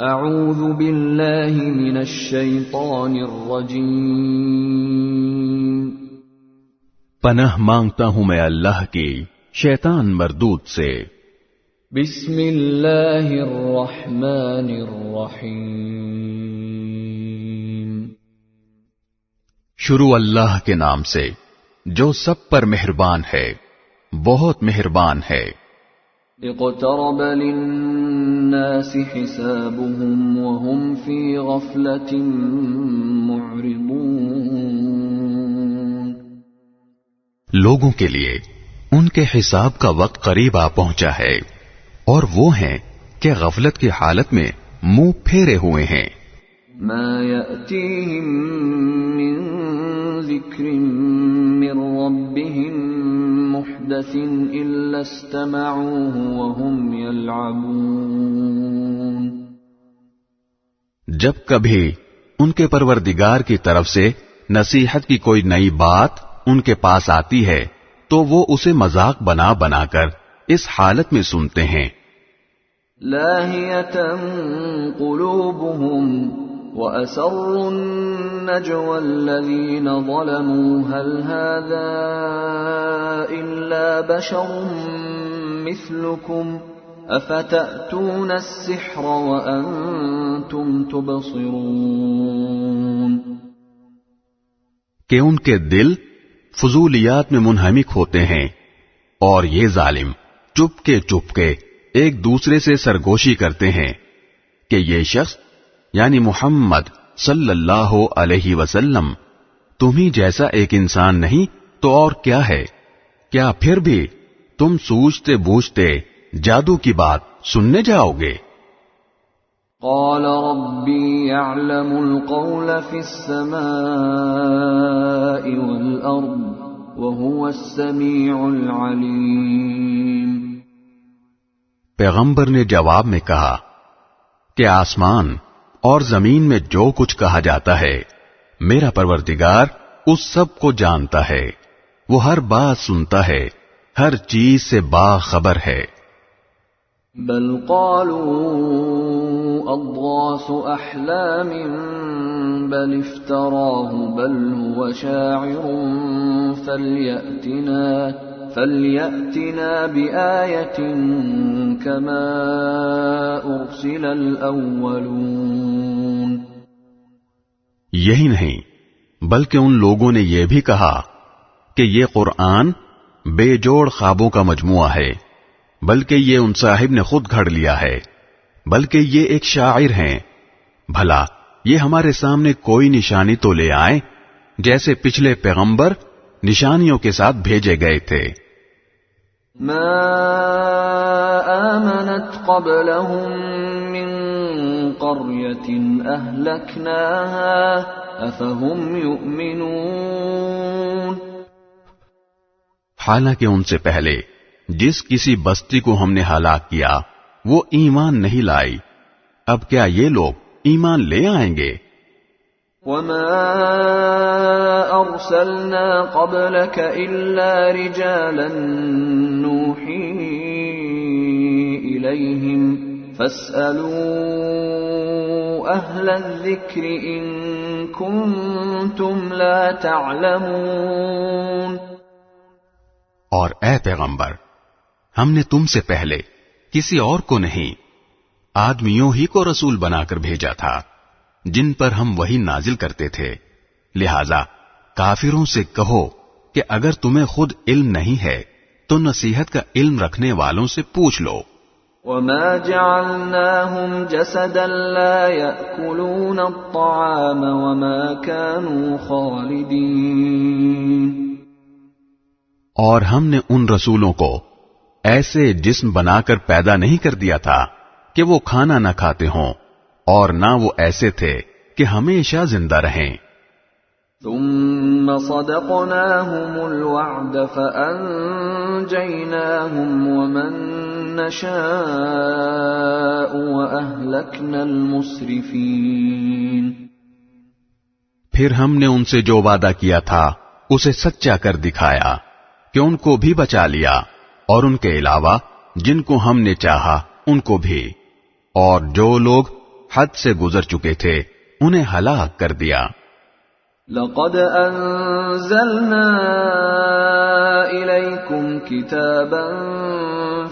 اعوذ باللہ من الشیطان الرجیم، پناہ مانگتا ہوں میں اللہ کی شیطان مردود سے۔ بسم اللہ الرحمن الرحیم، شروع اللہ کے نام سے جو سب پر مہربان ہے، بہت مہربان ہے۔ اقترب للناس حسابهم وهم في غفلة معرضون، لوگوں کے لیے ان کے حساب کا وقت قریب آ پہنچا ہے اور وہ ہیں کہ غفلت کی حالت میں منہ پھیرے ہوئے ہیں۔ ما يأتيهم من ذكر من ربهم محدث إلا استمعوه وهم يلعبون، جب کبھی ان کے پروردگار کی طرف سے نصیحت کی کوئی نئی بات ان کے پاس آتی ہے تو وہ اسے مذاق بنا بنا کر اس حالت میں سنتے ہیں۔ لاهية قلوبهم وأسروا النجوى الذين ظلموا هل هذا إلا بشر مثلكم أفتأتون السحر وأنتم تبصرون، کہ ان کے دل فضولیات میں منہمک ہوتے ہیں اور یہ ظالم چپ کے ایک دوسرے سے سرگوشی کرتے ہیں کہ یہ شخص یعنی محمد صلی اللہ علیہ وسلم تمہیں جیسا ایک انسان نہیں تو اور کیا ہے؟ کیا پھر بھی تم سوچتے بوجھتے جادو کی بات سننے جاؤ گے؟ قال ربي يعلم القول في السماء والأرض وهو السميع العليم، پیغمبر نے جواب میں کہا کہ آسمان اور زمین میں جو کچھ کہا جاتا ہے میرا پروردگار اس سب کو جانتا ہے، وہ ہر بات سنتا ہے، ہر چیز سے باخبر ہے۔ بل قالوا اضغاث احلام بل افتراه بل هو شاعر فليأتنا بآية كما أرسل الأولون، یہی نہیں بلکہ ان لوگوں نے یہ بھی کہا کہ یہ قرآن بے جوڑ خوابوں کا مجموعہ ہے، بلکہ یہ ان صاحب نے خود گھڑ لیا ہے، بلکہ یہ ایک شاعر ہیں، بھلا یہ ہمارے سامنے کوئی نشانی تو لے آئیں جیسے پچھلے پیغمبر نشانیوں کے ساتھ بھیجے گئے تھے۔ ما آمنت قبلهم من قرية أهلكناها أفهم يؤمنون، حالانکہ ان سے پہلے جس کسی بستی کو ہم نے ہلاک کیا وہ ایمان نہیں لائی، اب کیا یہ لوگ ایمان لے آئیں گے؟ وما أرسلنا قبلك إلا رجالا نوحي إليهم فاسألوا أهل الذكر إن كنتم لا تعلمون، اور اے پیغمبر ہم نے تم سے پہلے کسی اور کو نہیں آدمیوں ہی کو رسول بنا کر بھیجا تھا جن پر ہم وحی نازل کرتے تھے، لہذا کافروں سے کہو کہ اگر تمہیں خود علم نہیں ہے تو نصیحت کا علم رکھنے والوں سے پوچھ لو۔ وما جعلناهم جسدا لا يأكلون الطعام وما كانوا خالدين، اور ہم نے ان رسولوں کو ایسے جسم بنا کر پیدا نہیں کر دیا تھا کہ وہ کھانا نہ کھاتے ہوں، اور نہ وہ ایسے تھے کہ ہمیشہ زندہ رہیں۔ ثم صدقناهم الوعد فأنجيناهم ومن نشاء وأهلكنا المسرفين، پھر ہم نے ان سے جو وعدہ کیا تھا اسے سچا کر دکھایا کہ ان کو بھی بچا لیا اور ان کے علاوہ جن کو ہم نے چاہا ان کو بھی، اور جو لوگ حد سے گزر چکے تھے انہیں ہلاک کر دیا۔ لقد انزلنا الیکم کتابا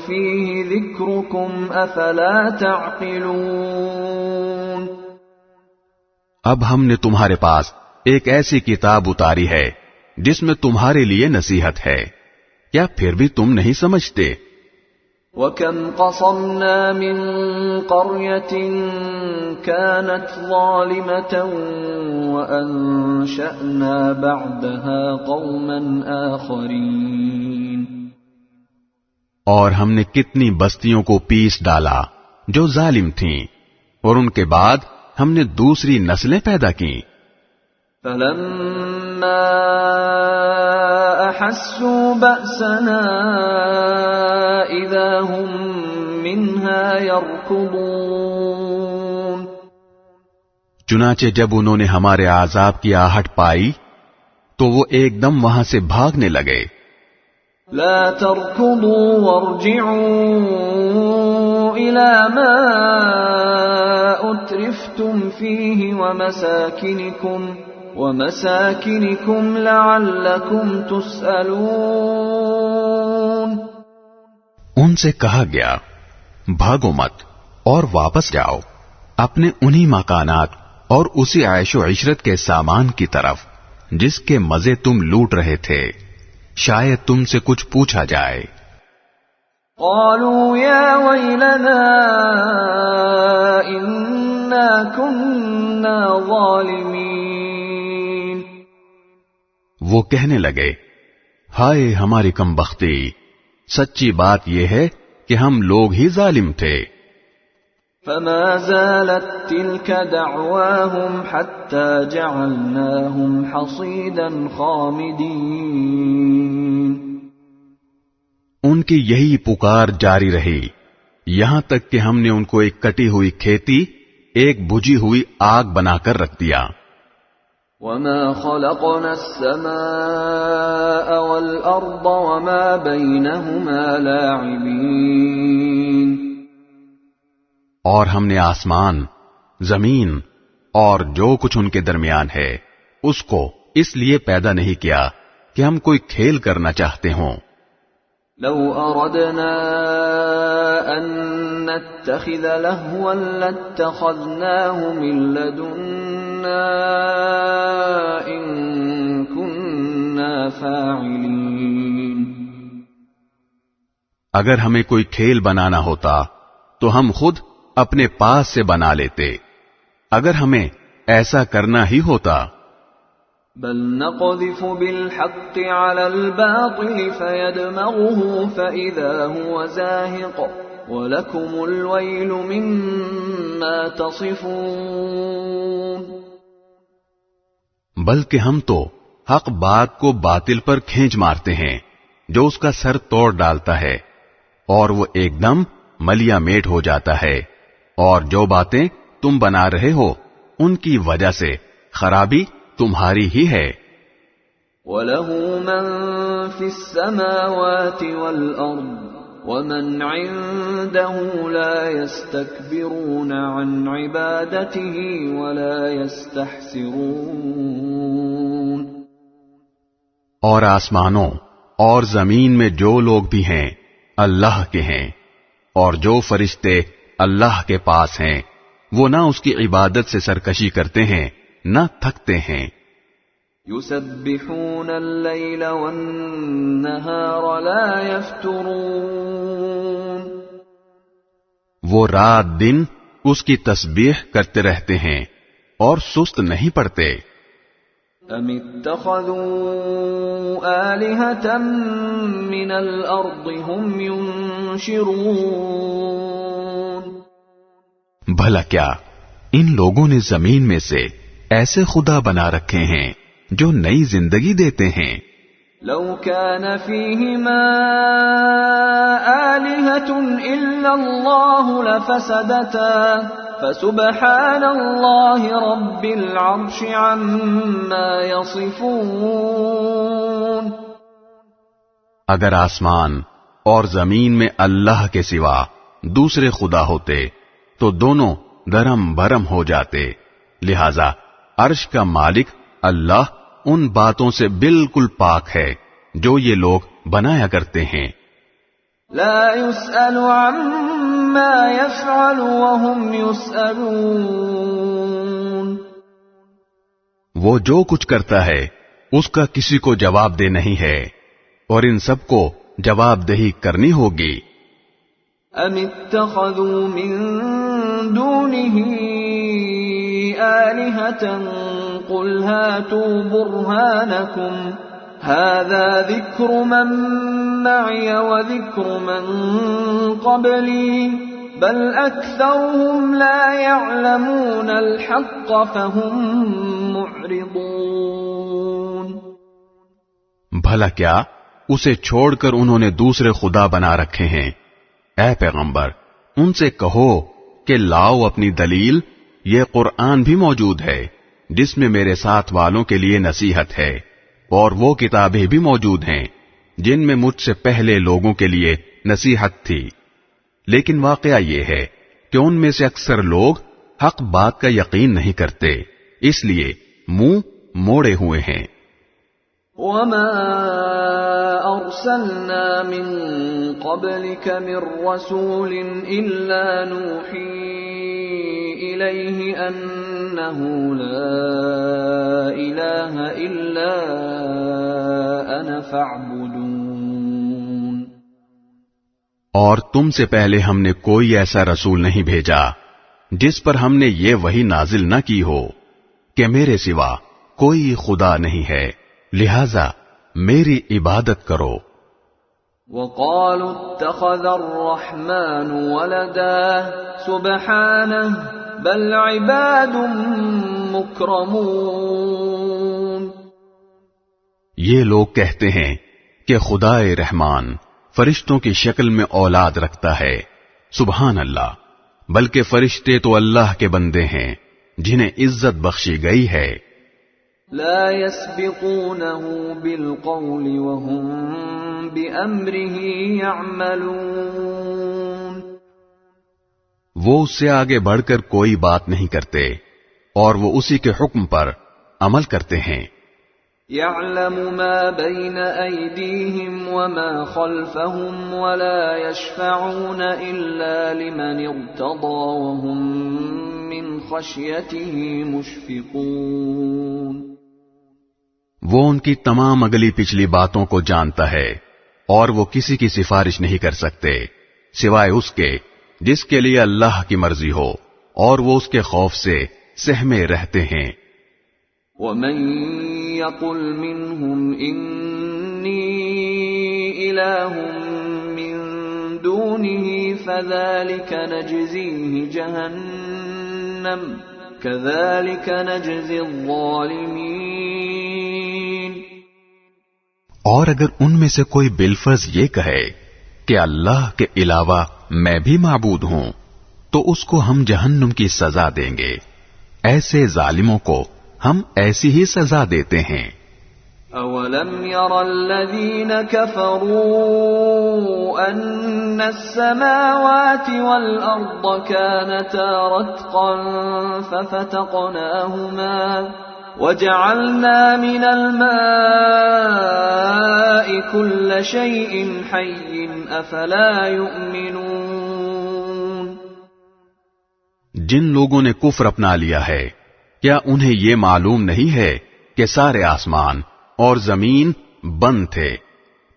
فیہ ذکرکم افلا تعقلون۔ اب ہم نے تمہارے پاس ایک ایسی کتاب اتاری ہے جس میں تمہارے لیے نصیحت ہے، کیا پھر بھی تم نہیں سمجھتے؟ وَكَمْ قَصَمْنَا مِنْ قَرْيَةٍ كَانَتْ ظَالِمَةً وَأَنشَأْنَا بَعْدَهَا قَوْمًا آخَرِينَ۔ اور ہم نے کتنی بستیوں کو پیس ڈالا جو ظالم تھیں، اور ان کے بعد ہم نے دوسری نسلیں پیدا کیں۔ فَلَمَّا أَحَسُّوا بَأْسَنَا إِذَا هُمْ مِنْهَا يَرْكُضُونَ۔ چنانچہ جب انہوں نے ہمارے عذاب کی آہٹ پائی تو وہ ایک دم وہاں سے بھاگنے لگے۔ لا تركضوا وارجعوا إلى ما أترفتم فيه ومساكنكم لعلكم تسألون۔ ان سے کہا گیا بھاگو مت اور واپس جاؤ اپنے انہی مکانات اور اسی عیش و عشرت کے سامان کی طرف جس کے مزے تم لوٹ رہے تھے، شاید تم سے کچھ پوچھا جائے۔ قالوا يا ويلنا إنا كنا ظالمين۔ وہ کہنے لگے ہائے ہماری کم بختی، سچی بات یہ ہے کہ ہم لوگ ہی ظالم تھے۔ فما زالت تلك دعواهم حتى جعلناهم حصيدا خامدين۔ ان کی یہی پکار جاری رہی یہاں تک کہ ہم نے ان کو ایک کٹی ہوئی کھیتی، ایک بجھی ہوئی آگ بنا کر رکھ دیا۔ وما خلقنا السماء والأرض وما بينهما لاعبين۔ اور ہم نے آسمان، زمین اور جو کچھ ان کے درمیان ہے اس کو اس لیے پیدا نہیں کیا کہ ہم کوئی کھیل کرنا چاہتے ہوں۔ لو أردنا أن نتخذ لهوا لاتخذناه من لدنا إن كنا فاعلين۔ اگر ہمیں کوئی کھیل بنانا ہوتا تو ہم خود اپنے پاس سے بنا لیتے، اگر ہمیں ایسا کرنا ہی ہوتا۔ بل نقذف بالحق على الباطل فيدمغه فإذا هو زاهق ولكم الويل مما تصفون۔ بلکہ ہم تو حق بات کو باطل پر کھینچ مارتے ہیں جو اس کا سر توڑ ڈالتا ہے، اور وہ ایک دم ملیا میٹ ہو جاتا ہے، اور جو باتیں تم بنا رہے ہو ان کی وجہ سے خرابی تمہاری ہی ہے۔ وَلَهُ مَن فِي السَّمَاوَاتِ وَالْأَرْضِ وَمَنْ عِندَهُ لَا يَسْتَكْبِرُونَ عَنْ عِبَادَتِهِ وَلَا يَسْتَحْسِرُونَ۔ اور آسمانوں اور زمین میں جو لوگ بھی ہیں اللہ کے ہیں، اور جو فرشتے اللہ کے پاس ہیں وہ نہ اس کی عبادت سے سرکشی کرتے ہیں نہ تھکتے ہیں۔ یسبحون اللیل والنہار لا یفترون۔ وہ رات دن اس کی تسبیح کرتے رہتے ہیں اور سست نہیں پڑتے۔ ام اتخذوا آلہۃ من الارض هم ينشرون۔ بھلا کیا ان لوگوں نے زمین میں سے ایسے خدا بنا رکھے ہیں جو نئی زندگی دیتے ہیں۔ لو كان فيهما آلهة إلا الله لفسدتا فسبحان الله رب العرش عما يصفون۔ اگر آسمان اور زمین میں اللہ کے سوا دوسرے خدا ہوتے تو دونوں درم برم ہو جاتے. لہذا عرش کا مالک اللہ ان باتوں سے بالکل پاک ہے جو یہ لوگ بنایا کرتے ہیں. لا يسأل عما يفعل وهم يسألون. وہ جو کچھ کرتا ہے اس کا کسی کو جواب دہ نہیں ہے اور ان سب کو جواب دہی کرنی ہوگی. ام اتخذوا من دونه آلهة قل هاتوا برهانكم هذا ذكر من معي وذكر من قبلي بل أكثرهم لا يعلمون الحق فهم معرضون. بھلا کیا اسے چھوڑ کر انہوں نے دوسرے خدا بنا رکھے ہیں؟ اے پیغمبر ان سے کہو کہ لاؤ اپنی دلیل، یہ قرآن بھی موجود ہے جس میں میرے ساتھ والوں کے لیے نصیحت ہے، اور وہ کتابیں بھی موجود ہیں جن میں مجھ سے پہلے لوگوں کے لیے نصیحت تھی، لیکن واقعہ یہ ہے کہ ان میں سے اکثر لوگ حق بات کا یقین نہیں کرتے، اس لیے منہ موڑے ہوئے ہیں. وما أرسلنا من قبلك من رسول إلا نوحي إليه أنه لا إله إلا أنا فاعبدون. اور تم سے پہلے ہم نے کوئی ایسا رسول نہیں بھیجا جس پر ہم نے یہ وحی نازل نہ کی ہو کہ میرے سوا کوئی خدا نہیں ہے، لہذا میری عبادت کرو. وقالوا اتخذ الرحمن ولدا سبحانه بل عباد مکرمون. یہ لوگ کہتے ہیں کہ خدائے رحمان فرشتوں کی شکل میں اولاد رکھتا ہے. سبحان اللہ، بلکہ فرشتے تو اللہ کے بندے ہیں جنہیں عزت بخشی گئی ہے. لا يسبقونه بالقول وهم بأمره يعملون. وہ اس سے آگے بڑھ کر کوئی بات نہیں کرتے اور وہ اسی کے حکم پر عمل کرتے ہیں. يعلم ما بين أيديهم وما خلفهم ولا يشفعون إلا لمن ارتضى وهم من خشيته مشفقون. وہ ان کی تمام اگلی پچھلی باتوں کو جانتا ہے اور وہ کسی کی سفارش نہیں کر سکتے سوائے اس کے جس کے لیے اللہ کی مرضی ہو، اور وہ اس کے خوف سے سہمے رہتے ہیں. وَمَن يَقُلْ مِنْهُمْ إِنِّي إِلَٰهٌ مِّن دُونِهِ فَذَلِكَ نَجْزِيهِ جَهَنَّمَ كَذَلِكَ نَجْزِي الظَّالِمِينَ. اور اگر ان میں سے کوئی بالفرض یہ کہے کہ اللہ کے علاوہ میں بھی معبود ہوں تو اس کو ہم جہنم کی سزا دیں گے، ایسے ظالموں کو ہم ایسی ہی سزا دیتے ہیں. اولم ير الذين كفروا ان السماوات والارض كانتا رتقا ففتقناهما وجعلنا من الماء كل شيء حي افلا يؤمنون. جن لوگوں نے کفر اپنا لیا ہے کیا انہیں یہ معلوم نہیں ہے کہ سارے آسمان اور زمین بند تھے،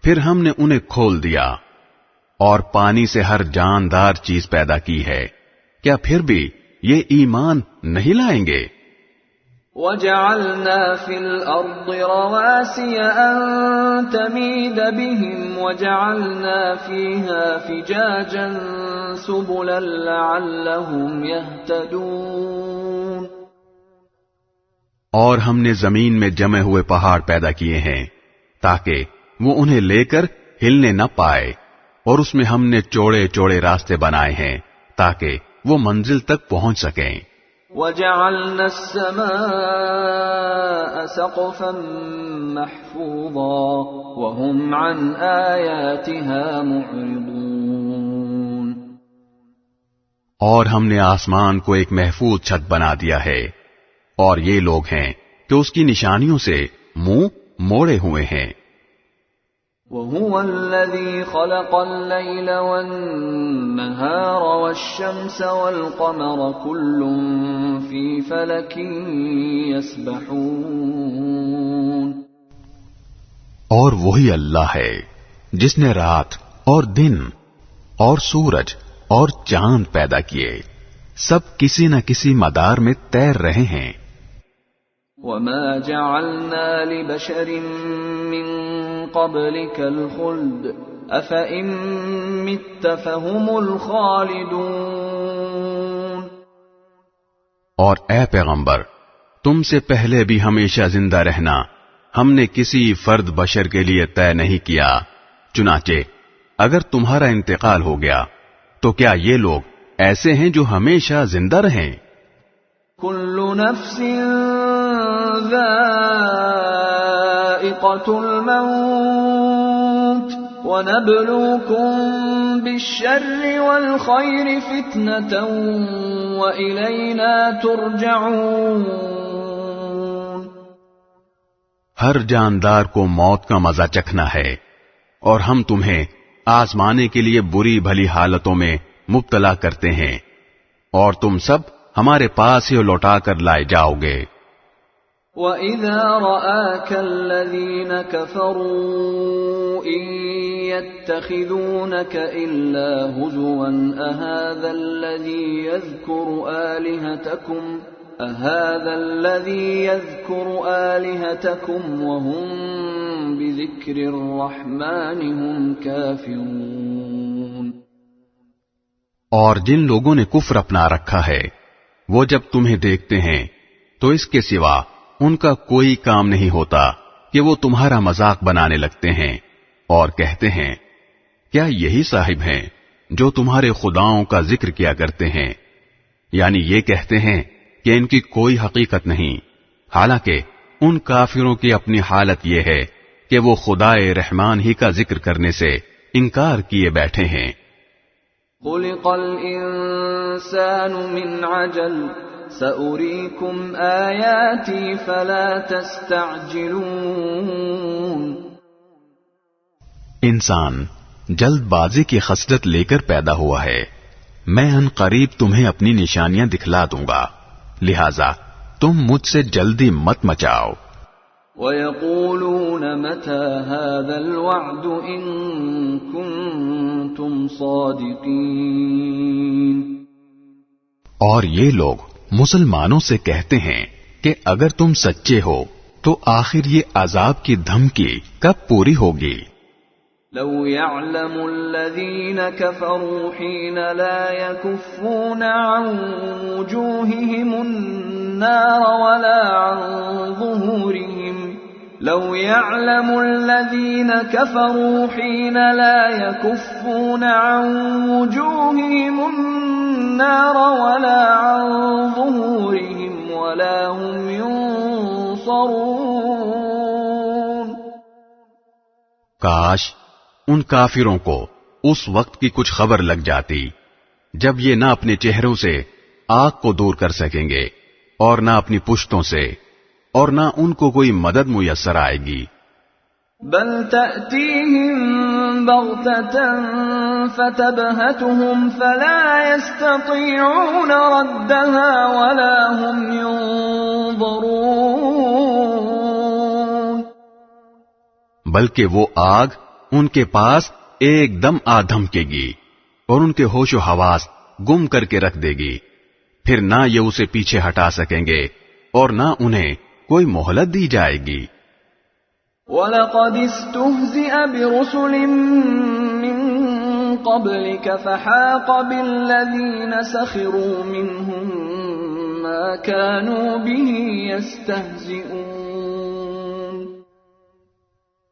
پھر ہم نے انہیں کھول دیا اور پانی سے ہر جاندار چیز پیدا کی ہے، کیا پھر بھی یہ ایمان نہیں لائیں گے؟ وَجَعَلْنَا فِي الْأَرْضِ رَوَاسِيَ أَن تَمِيدَ بِهِمْ وَجَعَلْنَا فِيهَا فِجَاجًا سُبُلًا لَعَلَّهُمْ يَهْتَدُونَ. اور ہم نے زمین میں جمے ہوئے پہاڑ پیدا کیے ہیں تاکہ وہ انہیں لے کر ہلنے نہ پائے، اور اس میں ہم نے چوڑے چوڑے راستے بنائے ہیں تاکہ وہ منزل تک پہنچ سکیں. وَجَعَلْنَا السَّمَاءَ سَقْفًا مَحْفُوظًا وَهُمْ عَنْ آيَاتِهَا مُعْرِضُونَ. اور ہم نے آسمان کو ایک محفوظ چھت بنا دیا ہے، اور یہ لوگ ہیں کہ اس کی نشانیوں سے منہ موڑے ہوئے ہیں۔ وَهُوَ الَّذِي خَلَقَ اللَّيْلَ وَالنَّهَارَ وَالشَّمْسَ وَالْقَمَرَ كُلٌّ فِي فَلَكٍ يَسْبَحُونَ۔ اور وہی اللہ ہے جس نے رات اور دن اور سورج اور چاند پیدا کیے، سب کسی نہ کسی مدار میں تیر رہے ہیں۔ وَمَا جَعَلْنَا لِبَشَرٍ مِّن قَبْلِكَ الْخُلْدَ أَفَإِن مِّتَّ فَهُمُ الْخَالِدُونَ۔ اور اے پیغمبر، تم سے پہلے بھی ہمیشہ زندہ رہنا ہم نے کسی فرد بشر کے لیے طے نہیں کیا، چنانچہ اگر تمہارا انتقال ہو گیا تو کیا یہ لوگ ایسے ہیں جو ہمیشہ زندہ رہیں؟ كُلُّ نَفْسٍ ذَائِقَةُ الْمَوْتِ وَنَبْلُوكُم بِالشَّرِّ وَالْخَيْرِ فِتْنَةً وَإِلَيْنَا تُرْجَعُونَ۔ ہر جاندار کو موت کا مزہ چکھنا ہے، اور ہم تمہیں آزمانے کے لیے بری بھلی حالتوں میں مبتلا کرتے ہیں، اور تم سب ہمارے پاس ہی لوٹا کر لائے جاؤ گے۔ وَإِذَا رَآكَ الَّذِينَ كَفَرُوا إِن يَتَّخِذُونَكَ إِلَّا هُزُوًا أَهَذَا الَّذِي يَذْكُرُ آلِهَتَكُمْ وَهُمْ بِذِكْرِ الرَّحْمَنِ هُمْ كَافِرُونَ۔ اور جن لوگوں نے کفر اپنا رکھا ہے وہ جب تمہیں دیکھتے ہیں تو اس کے سوا ان کا کوئی کام نہیں ہوتا کہ وہ تمہارا مذاق بنانے لگتے ہیں اور کہتے ہیں کیا یہی صاحب ہیں جو تمہارے خداؤں کا ذکر کیا کرتے ہیں، یعنی یہ کہتے ہیں کہ ان کی کوئی حقیقت نہیں، حالانکہ ان کافروں کی اپنی حالت یہ ہے کہ وہ خدائے رحمان ہی کا ذکر کرنے سے انکار کیے بیٹھے ہیں۔ خُلِقَ الْإِنسَانُ مِنْ عَجَلٍ سَأُرِيكُمْ آيَاتِي فَلَا تَسْتَعْجِلُونَ۔ انسان جلد بازی کی خصلت لے کر پیدا ہوا ہے، میں ان قریب تمہیں اپنی نشانیاں دکھلا دوں گا، لہذا تم مجھ سے جلدی مت مچاؤ۔ وَيَقُولُونَ مَتَى هَذَا الْوَعْدُ إِن كُنتُمْ صَادِقِينَ۔ اور یہ لوگ مسلمانوں سے کہتے ہیں کہ اگر تم سچے ہو تو آخر یہ عذاب کی دھمکی کب پوری ہوگی؟ لو يعلم الذين كفروا حين لا يكفون عن وجوههم النار ولا عن ظهورهم لو يعلم الذين كفروا حين لا يكفون عن وجوههم النار ولا عن ظهورهم ولا هم ينصرون۔ کاش ان کافروں کو اس وقت کی کچھ خبر لگ جاتی جب یہ نہ اپنے چہروں سے آگ کو دور کر سکیں گے اور نہ اپنی پشتوں سے، اور نہ ان کو کوئی مدد میسر آئے گی۔ بل تأتيهم بغتة فتبهتهم فلا يستطيعون ردها ولا هم ينظرون۔ بلکہ وہ آگ ان کے پاس ایک دم آ دھمکے گی اور ان کے ہوش و حواس گم کر کے رکھ دے گی، پھر نہ یہ اسے پیچھے ہٹا سکیں گے اور نہ انہیں کوئی مہلت دی جائے گی۔ وَلَقَدِ اسْتُهْزِئَ بِرُسُلٍ مِّن قَبْلِكَ فَحَاقَ بِالَّذِينَ سَخِرُوا مِنْهُمْ مَا كَانُوا بِهِ يَسْتَهْزِئُونَ۔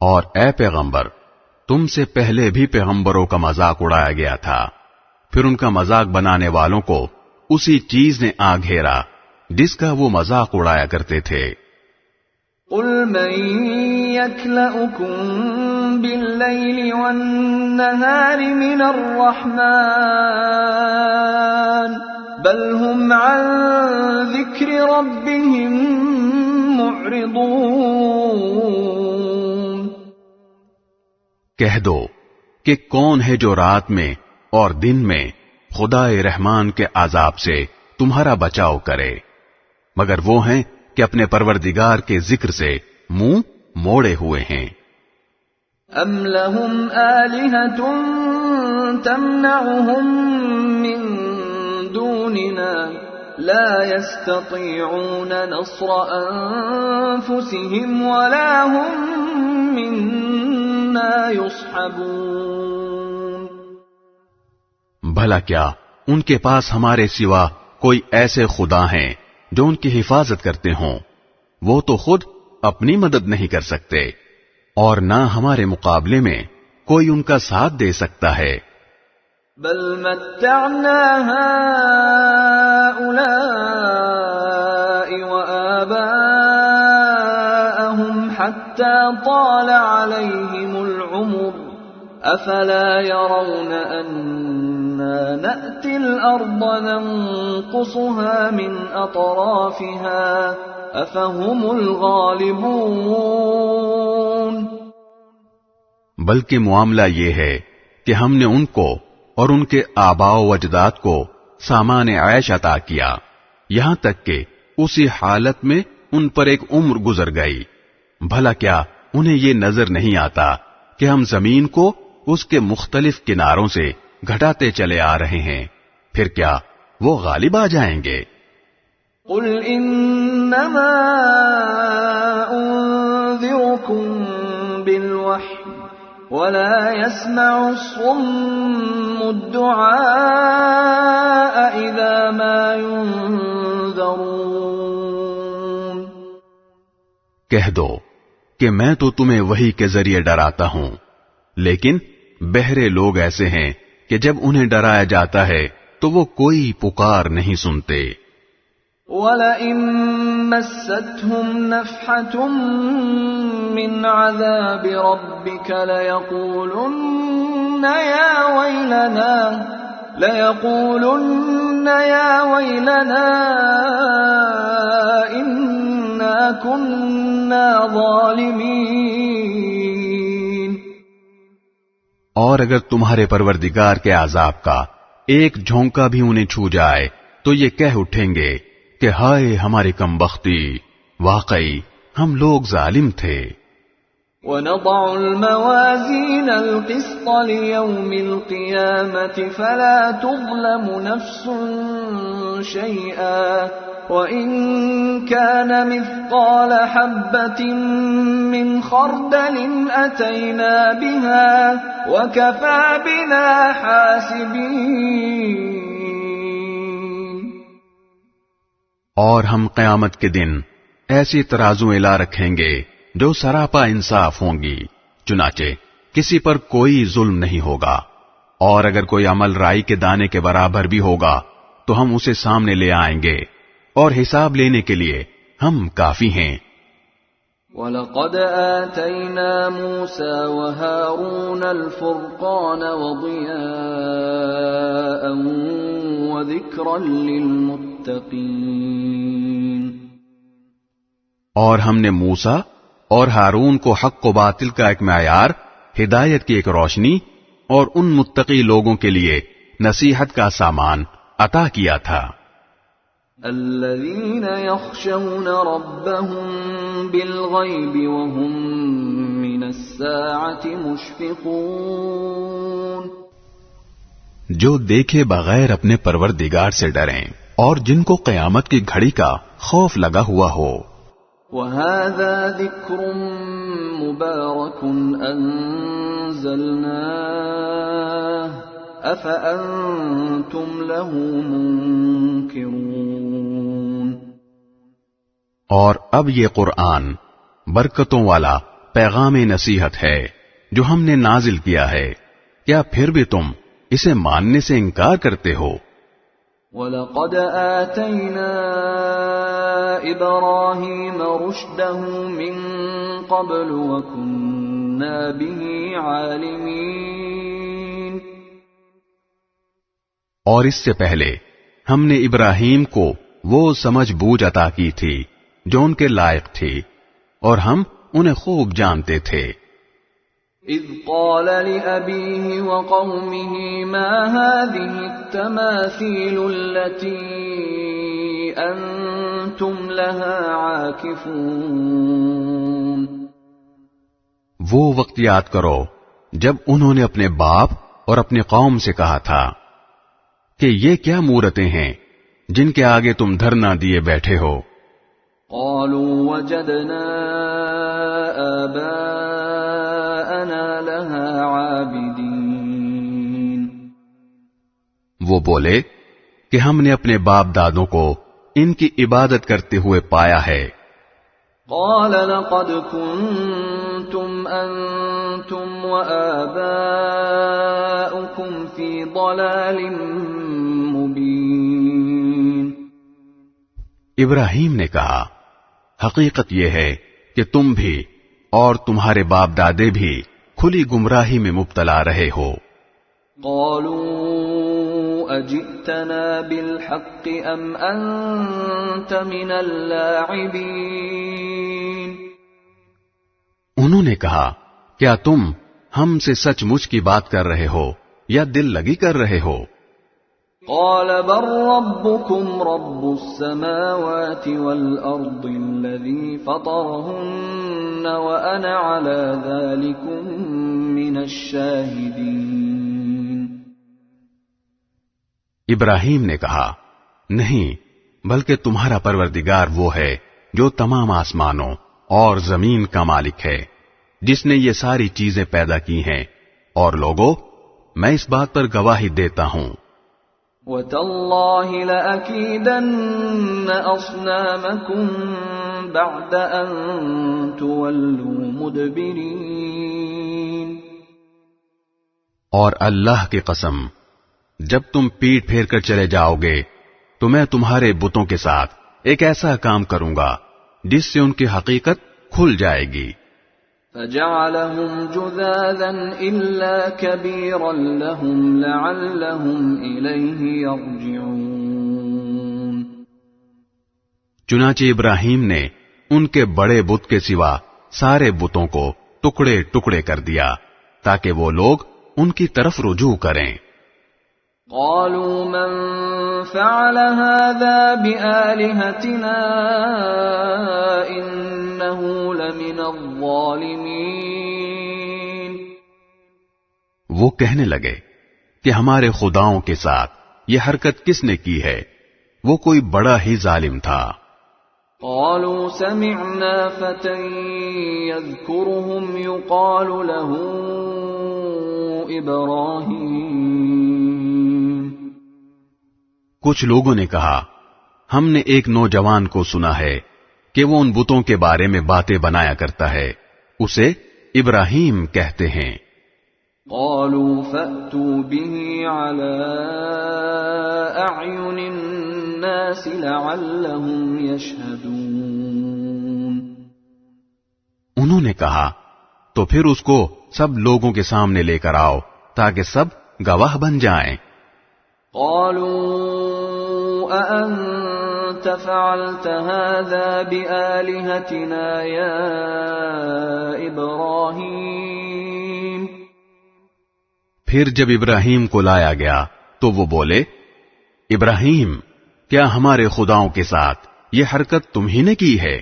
اور اے پیغمبر، تم سے پہلے بھی پیغمبروں کا مذاق اڑایا گیا تھا، پھر ان کا مذاق بنانے والوں کو اسی چیز نے آ گھیرا جس کا وہ مذاق اڑایا کرتے تھے۔ قل من يكلؤكم بالليل والنهار من الرحمن بل هم عن ذكر ربهم معرضون۔ کہہ دو کہ کون ہے جو رات میں اور دن میں خدائے رحمان کے عذاب سے تمہارا بچاؤ کرے، مگر وہ ہیں کہ اپنے پروردگار کے ذکر سے منہ موڑے ہوئے ہیں۔ ام لهم آلہۃ تمنعهم من دوننا لا يستطيعون نصر انفسهم ولا هم منا يصحبون۔ بھلا کیا ان کے پاس ہمارے سوا کوئی ایسے خدا ہیں جو ان کی حفاظت کرتے ہوں؟ وہ تو خود اپنی مدد نہیں کر سکتے اور نہ ہمارے مقابلے میں کوئی ان کا ساتھ دے سکتا ہے۔ بل متعنا هؤلاء وآباءهم حتى طال عليهم العمر أفلا يرون أنا نأتي الأرض ننقصها من أطرافها أفهم الغالبون۔ بلکہ معاملہ یہ ہے کہ ہم نے ان کو اور ان کے آباء و اجداد کو سامان عیش عطا کیا، یہاں تک کہ اسی حالت میں ان پر ایک عمر گزر گئی۔ بھلا کیا انہیں یہ نظر نہیں آتا کہ ہم زمین کو اس کے مختلف کناروں سے گھٹاتے چلے آ رہے ہیں، پھر کیا وہ غالب آ جائیں گے؟ قل انما انذركم بالوحی ولا يسمع الصم الدعاء اذا ما ينذرون۔ کہہ دو کہ میں تو تمہیں وحی کے ذریعے ڈراتا ہوں، لیکن بہرے لوگ ایسے ہیں کہ جب انہیں ڈرایا جاتا ہے تو وہ کوئی پکار نہیں سنتے۔ وَلَئِن مَّسَّتْهُمْ نَفْحَةٌ مِّنْ عَذَابِ رَبِّكَ لَيَقُولُنَّ يَا وَيْلَنَا إِنَّا كُنَّا ظَالِمِينَ۔ اور اگر تمہارے پروردگار کے عذاب کا ایک جھونکا بھی انہیں چھو جائے تو یہ کہہ اٹھیں گے کہ ہائے ہماری کم بختی، واقعی ہم لوگ ظالم تھے۔ وَنَضَعُ الْمَوَازِينَ الْقِسْطَ لِيَوْمِ الْقِيَامَةِ فَلَا تُظْلَمُ نَفْسٌ شَيْئًا وَإِن كَانَ مِثْقَالَ حَبَّةٍ مِّنْ خَرْدَلٍ أَتَيْنَا بِهَا وَكَفَى بِنَا حَاسِبِينَ۔ اور ہم قیامت کے دن ایسی ترازویں لا رکھیں گے جو سراپا انصاف ہوں گی، چنانچہ کسی پر کوئی ظلم نہیں ہوگا، اور اگر کوئی عمل رائی کے دانے کے برابر بھی ہوگا تو ہم اسے سامنے لے آئیں گے، اور حساب لینے کے لیے ہم کافی ہیں۔ وَلَقَدْ آتَيْنَا مُوسَى وَهَارُونَ الْفُرْقَانَ وَضِيَاءً وَذِكْرًا لِّلْمُتَّقِينَ۔ اور ہم نے موسیٰ اور ہارون کو حق و باطل کا ایک معیار، ہدایت کی ایک روشنی اور ان متقی لوگوں کے لیے نصیحت کا سامان عطا کیا تھا۔ الذين يخشون ربهم بالغيب وهم من الساعة مشفقون۔ جو دیکھے بغیر اپنے پروردگار سے ڈریں اور جن کو قیامت کی گھڑی کا خوف لگا ہوا ہو۔ وَهَذَا ذِكْرٌ مُبَارَكٌ أَنزَلْنَاهُ أَفَأَنْتُمْ لَهُ مُنْكِرُونَ۔ اور اب یہ قرآن برکتوں والا پیغام نصیحت ہے جو ہم نے نازل کیا ہے، کیا پھر بھی تم اسے ماننے سے انکار کرتے ہو؟ وَلَقَدْ آتَيْنَا إبراهيم رشده من قبل وكنا به عالمين. اور اس سے پہلے ہم نے ابراہیم کو وہ سمجھ بوجھ عطا کی تھی جو ان کے لائق تھی اور ہم انہیں خوب جانتے تھے. إذ قال لأبيه وقومه ما هذه التماثيل التي أنتم لها عاكفون. وہ وقت یاد کرو جب انہوں نے اپنے باپ اور اپنی قوم سے کہا تھا کہ یہ کیا مورتیں ہیں جن کے آگے تم دھرنا دیے بیٹھے ہو. قالوا وجدنا آباءنا لها عابدين. وہ بولے کہ ہم نے اپنے باپ دادوں کو ان کی عبادت کرتے ہوئے پایا ہے. قال لقد كنتم أنتم وآباؤكم في ضلال مبين. ابراہیم نے کہا حقیقت یہ ہے کہ تم بھی اور تمہارے باپ دادے بھی کھلی گمراہی میں مبتلا رہے ہو. قالوا أجئتنا بالحق أم أنت من اللاعبين. انہوں نے کہا کیا تم ہم سے سچ مچ کی بات کر رہے ہو یا دل لگی کر رہے ہو. قال بل ربكم رب السماوات والأرض الذي فطرهن وأنا على ذلكم من الشاهدين. ابراہیم نے کہا نہیں بلکہ تمہارا پروردگار وہ ہے جو تمام آسمانوں اور زمین کا مالک ہے جس نے یہ ساری چیزیں پیدا کی ہیں اور لوگوں میں اس بات پر گواہی دیتا ہوں. وَتَاللَّهِ لَأَكِيدَنَّ أَصْنَامَكُمْ بَعْدَ أَن تُوَلُّوا مُدْبِرِينَ. اور اللہ کی قسم جب تم پیٹ پھیر کر چلے جاؤ گے تو میں تمہارے بتوں کے ساتھ ایک ایسا کام کروں گا جس سے ان کی حقیقت کھل جائے گی. فَجَعَلَهُمْ جُذَاذًا إِلَّا كَبِيرًا لَهُمْ لَعَلَّهُمْ إِلَيْهِ يَرْجِعُونَ. چنانچہ ابراہیم نے ان کے بڑے بت کے سوا سارے بتوں کو ٹکڑے ٹکڑے کر دیا تاکہ وہ لوگ ان کی طرف رجوع کریں. قالوا من فعل هذا بآلهتنا إنه لمن الظالمين. وہ کہنے لگے کہ ہمارے خداؤں کے ساتھ یہ حرکت کس نے کی ہے وہ کوئی بڑا ہی ظالم تھا. قالوا سمعنا فتى يذكرهم يقال له إبراهيم. کچھ لوگوں نے کہا ہم نے ایک نوجوان کو سنا ہے کہ وہ ان بتوں کے بارے میں باتیں بنایا کرتا ہے اسے ابراہیم کہتے ہیں. قالوا فأتوا به على أعين الناس لعلهم يشهدون. انہوں نے کہا تو پھر اس کو سب لوگوں کے سامنے لے کر آؤ تاکہ سب گواہ بن جائیں. قالوا أأنت فعلت هذا بآلهتنا يا إبراهيم. پھر جب ابراہیم کو لایا گیا تو وہ بولے ابراہیم کیا ہمارے خداؤں کے ساتھ یہ حرکت تم ہی نے کی ہے.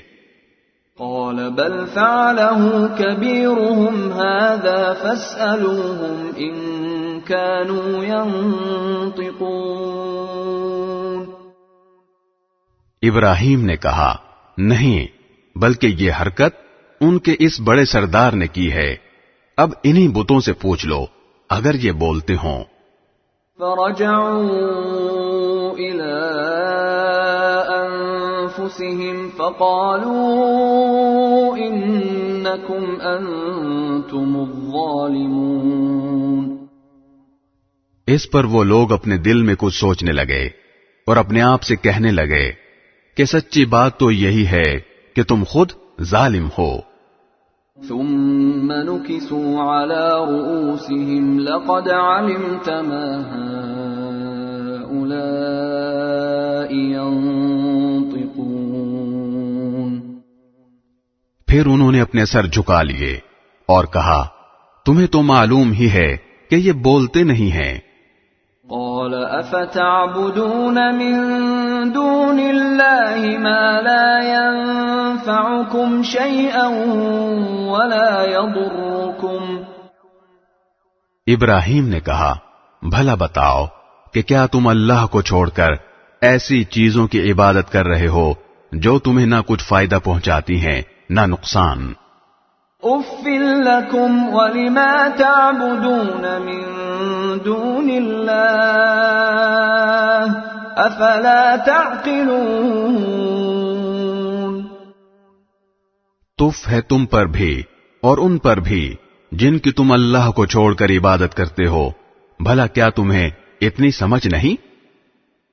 قال بل فعله كبيرهم هذا فاسألوهم إن كانوا ينطقون. ابراہیم نے کہا نہیں بلکہ یہ حرکت ان کے اس بڑے سردار نے کی ہے اب انہی بتوں سے پوچھ لو اگر یہ بولتے ہوں. فرجعوا إلى أنفسهم فقالوا إنكم أنتم الظالمون. اس پر وہ لوگ اپنے دل میں کچھ سوچنے لگے اور اپنے آپ سے کہنے لگے کہ سچی بات تو یہی ہے کہ تم خود ظالم ہو۔ ثم نكسوا على رؤوسهم لقد علمت ما هؤلاء ينطقون۔ پھر انہوں نے اپنے سر جھکا لیے اور کہا تمہیں تو معلوم ہی ہے کہ یہ بولتے نہیں ہیں۔ قال افتعبدون من دون الله ما لا ينفعكم شيئا ولا يضركم۔ ابراہیم نے کہا بھلا بتاؤ کہ کیا تم اللہ کو چھوڑ کر ایسی چیزوں کی عبادت کر رہے ہو جو تمہیں نہ کچھ فائدہ پہنچاتی ہیں نہ نقصان۔ اف لکم ولما تعبدون من دون اللہ افلا تعقلون۔ تف ہے تم پر بھی اور ان پر بھی جن کی تم اللہ کو چھوڑ کر عبادت کرتے ہو، بھلا کیا تمہیں اتنی سمجھ نہیں؟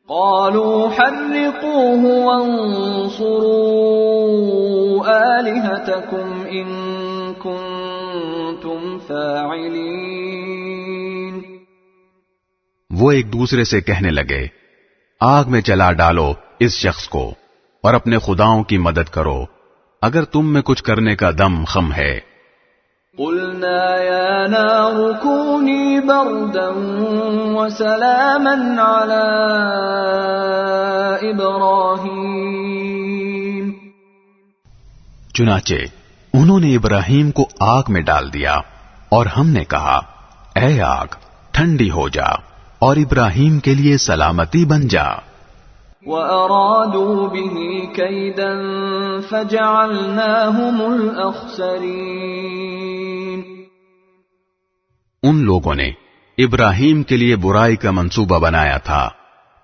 قالوا حرقوه وانصروا آلهتكم إن كنتم فاعلين۔ وہ ایک دوسرے سے کہنے لگے آگ میں جلا ڈالو اس شخص کو اور اپنے خداؤں کی مدد کرو اگر تم میں کچھ کرنے کا دم خم ہے۔ قلنا يا نار كوني بردا وسلاما على إبراهيم۔ چنانچہ انہوں نے ابراہیم کو آگ میں ڈال دیا اور ہم نے کہا اے آگ ٹھنڈی ہو جا اور ابراہیم کے لیے سلامتی بن جا۔ وَأَرَادُوا بِهِ كَيْدًا فَجَعَلْنَاهُمُ الْأَخْسَرِينَ۔ ان لوگوں نے ابراہیم کے لیے برائی کا منصوبہ بنایا تھا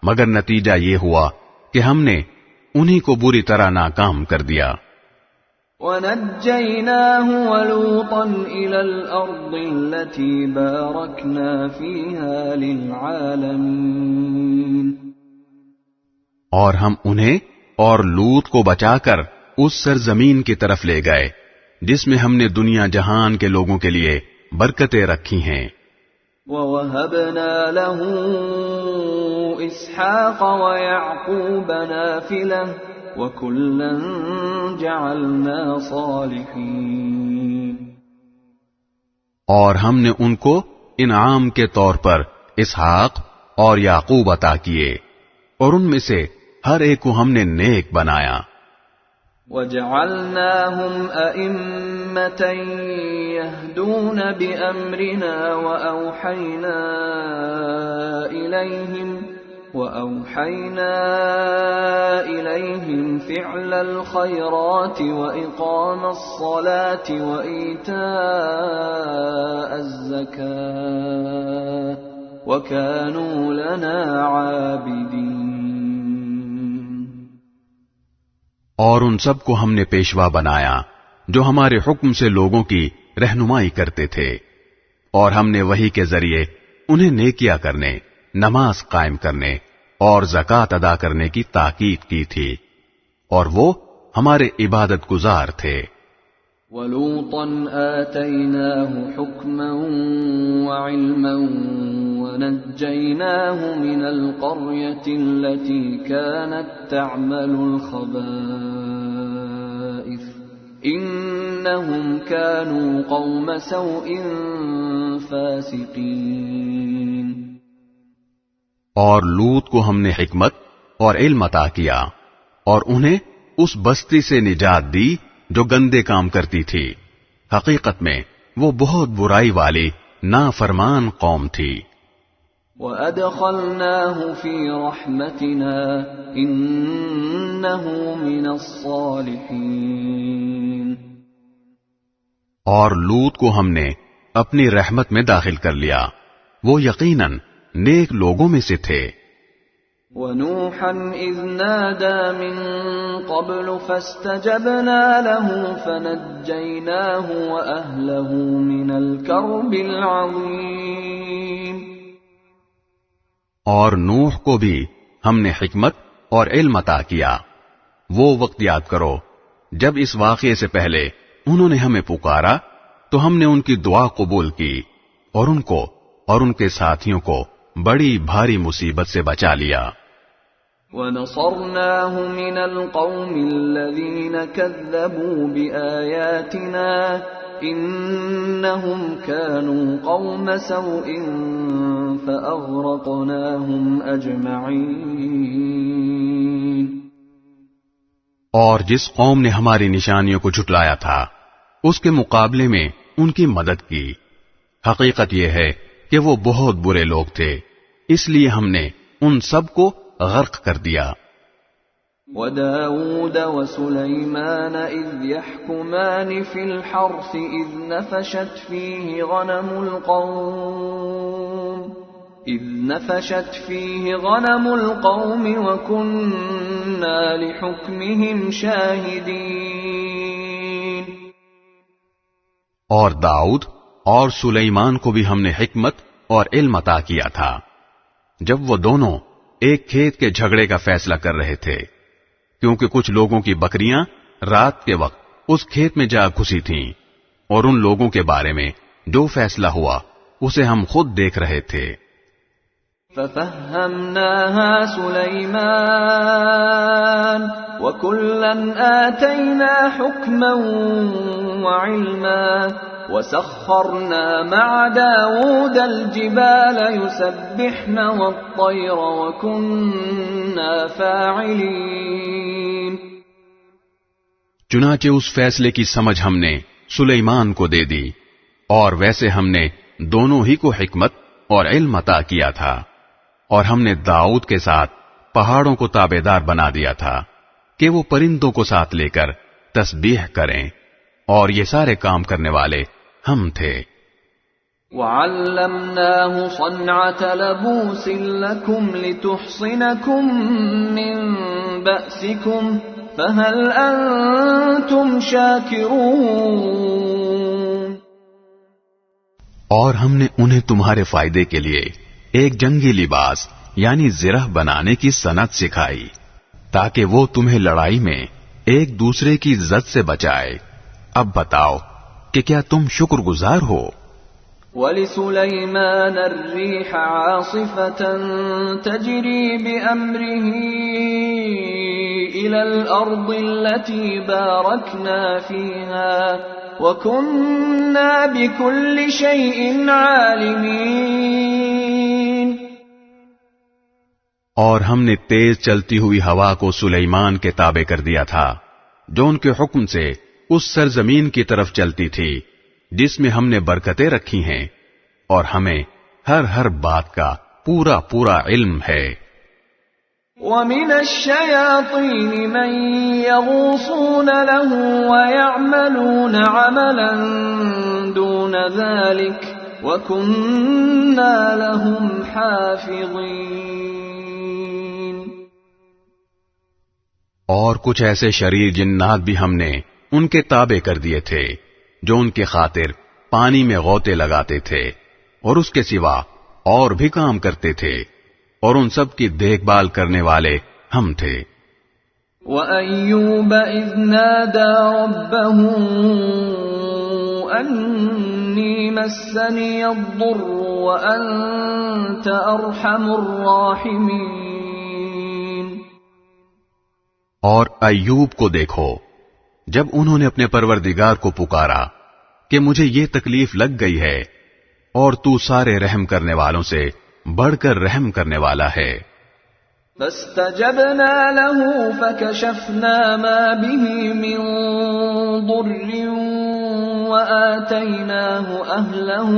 مگر نتیجہ یہ ہوا کہ ہم نے انہی کو بری طرح ناکام کر دیا۔ وَنَجَّيْنَاهُ وَلُوطًا إِلَى الْأَرْضِ الَّتِي بَارَكْنَا فِيهَا لِلْعَالَمِينَ۔ اور ہم انہیں اور لوط کو بچا کر اس سرزمین کی طرف لے گئے جس میں ہم نے دنیا جہان کے لوگوں کے لیے برکتیں رکھی ہیں۔ وَوَهَبْنَا لَهُ إِسْحَاقَ وَيَعْقُوبَ نَافِلَةً وَكُلًّا جَعَلْنَا صَالِحِينَ۔ اور ہم نے ان کو انعام کے طور پر اسحاق اور یعقوب عطا کیے اور ان میں سے ہر ایک کو ہم نے نیک بنایا۔ وَجَعَلْنَاهُمْ أَئِمَّةً يَهْدُونَ بِأَمْرِنَا وَأَوْحَيْنَا إِلَيْهِمْ فِعْلَ الْخَيْرَاتِ وَإِقَامَ الصَّلَاةِ وَإِيتَاءَ الزَّكَاةِ وَكَانُوا لَنَا عَابِدِينَ۔ اور ان سب کو ہم نے پیشوا بنایا جو ہمارے حکم سے لوگوں کی رہنمائی کرتے تھے اور ہم نے وحی کے ذریعے انہیں نیکیاں کرنے، نماز قائم کرنے اور زکوٰۃ ادا کرنے کی تاکید کی تھی اور وہ ہمارے عبادت گزار تھے۔ وَلُوطًا آتَيْنَاهُ حُكْمًا وَعِلْمًا وَنَجَّيْنَاهُ مِنَ الْقَرْيَةِ الَّتِي كَانَتْ تَعْمَلُ الْخَبَائِثَ إِنَّهُمْ كَانُوا قَوْمَ سَوْءٍ فَاسِقِينَ۔ اور لوط کو ہم نے حکمت اور علم عطا کیا اور انہیں اس بستی سے نجات دی جو گندے کام کرتی تھی، حقیقت میں وہ بہت برائی والی نافرمان قوم تھی۔ وَأَدْخَلْنَاهُ فِي رَحْمَتِنَا إِنَّهُ مِنَ الصَّالِحِينَ۔ اور لوط کو ہم نے اپنی رحمت میں داخل کر لیا، وہ یقیناً نیک لوگوں میں سے تھے۔ وَنُوحًا إِذْ نَادَى مِن قَبْلُ فَاسْتَجَبْنَا لَهُ فَنَجَّيْنَاهُ وَأَهْلَهُ مِنَ الْكَرْبِ الْعَظِيمِ۔ اور نوح کو بھی ہم نے حکمت اور علم عطا کیا وہ وقت یاد کرو جب اس واقعے سے پہلے انہوں نے ہمیں پکارا تو ہم نے ان کی دعا قبول کی اور ان کو اور ان کے ساتھیوں کو بڑی بھاری مصیبت سے بچا لیا. وَنَصَرْنَاهُ مِنَ الْقَوْمِ الَّذِينَ كَذَّبُوا بِآيَاتِنَا إِنَّهُمْ كَانُوا قَوْمَ سَوْءٍ فَأَغْرَقْنَاهُمْ أَجْمَعِينَ. اور جس قوم نے ہماری نشانیوں کو جھٹلایا تھا اس کے مقابلے میں ان کی مدد کی. حقیقت یہ ہے کہ وہ بہت برے لوگ تھے، اس لیے ہم نے ان سب کو غرق کر دیا. وَدَاوُودَ وَسُلَيْمَانَ إِذْ يَحْكُمَانِ فِي الْحَرْثِ إِذْ نَفَشَتْ فِيهِ غَنَمُ الْقَوْمِ وَكُنَّا لِحُكْمِهِمْ شَاهِدِينَ. اور داؤد اور سلیمان کو بھی ہم نے حکمت اور علم عطا کیا تھا جب وہ دونوں ایک کھیت کے جھگڑے کا فیصلہ کر رہے تھے، کیونکہ کچھ لوگوں کی بکریاں رات کے وقت اس کھیت میں جا گھسی تھیں، اور ان لوگوں کے بارے میں جو فیصلہ ہوا اسے ہم خود دیکھ رہے تھے. فَفَهَّمْنَاهَا سُلَيْمَانَ وَكُلًّا آتَيْنَا حُكْمًا وَعِلْمًا وَسَخَّرْنَا مَعَ دَاوُودَ الْجِبَالَ يُسَبِّحْنَ وَالطَّيْرَ وَكُنَّا فَاعِلِينَ. چنانچہ اس فیصلے کی سمجھ ہم نے سلیمان کو دے دی، اور ویسے ہم نے دونوں ہی کو حکمت اور علم عطا کیا تھا، اور ہم نے داؤد کے ساتھ پہاڑوں کو تابعدار بنا دیا تھا کہ وہ پرندوں کو ساتھ لے کر تسبیح کریں، اور یہ سارے کام کرنے والے ہم تھے. وَعَلَّمْنَاهُ صَنْعَةَ لَبُوسٍ لَكُمْ لِتُحْصِنَكُمْ مِنْ بَأْسِكُمْ فَهَلْ أَنْتُمْ شَاكِرُونَ. اور ہم نے انہیں تمہارے فائدے کے لیے ایک جنگی لباس یعنی زرہ بنانے کی صنعت سکھائی تاکہ وہ تمہیں لڑائی میں ایک دوسرے کی زد سے بچائے. اب بتاؤ کہ کیا تم شکر گزار ہو؟ وَلِسُلَيْمَانَ الرِّيحَ عَاصِفَةً تَجْرِي بِأَمْرِهِ إِلَى الْأَرْضِ الَّتِي بَارَكْنَا فِيهَا وَكُنَّا بِكُلِّ شَيْءٍ عَالِمِينَ. اور ہم نے تیز چلتی ہوئی ہوا کو سلیمان کے تابع کر دیا تھا جو ان کے حکم سے اس سرزمین کی طرف چلتی تھی جس میں ہم نے برکتیں رکھی ہیں، اور ہمیں ہر بات کا پورا علم ہے. وَمِنَ الشَّيَاطِينِ مَن يَغُوصُونَ لَهُ وَيَعْمَلُونَ عَمَلًا دُونَ ذَلِكَ وَكُنَّا لَهُمْ حَافِظِينَ. اور کچھ ایسے شریر جنات بھی ہم نے ان کے تابع کر دیے تھے جو ان کے خاطر پانی میں غوطے لگاتے تھے اور اس کے سوا اور بھی کام کرتے تھے، اور ان سب کی دیکھ بھال کرنے والے ہم تھے. وَأَيُّوبَ إِذْ نَادَى رَبَّهُ أَنِّي مَسَّنِيَ الضُّرُّ وَأَنْتَ أَرْحَمُ الرَّاحِمِينَ. اور ایوب کو دیکھو جب انہوں نے اپنے پروردگار کو پکارا کہ مجھے یہ تکلیف لگ گئی ہے، اور تو سارے رحم کرنے والوں سے بڑھ کر رحم کرنے والا ہے. فَاسْتَجَبْنَا لَهُ فَكَشَفْنَا مَا بِهِ مِنْ ضُرٍّ وَآتَيْنَاهُ أَهْلَهُ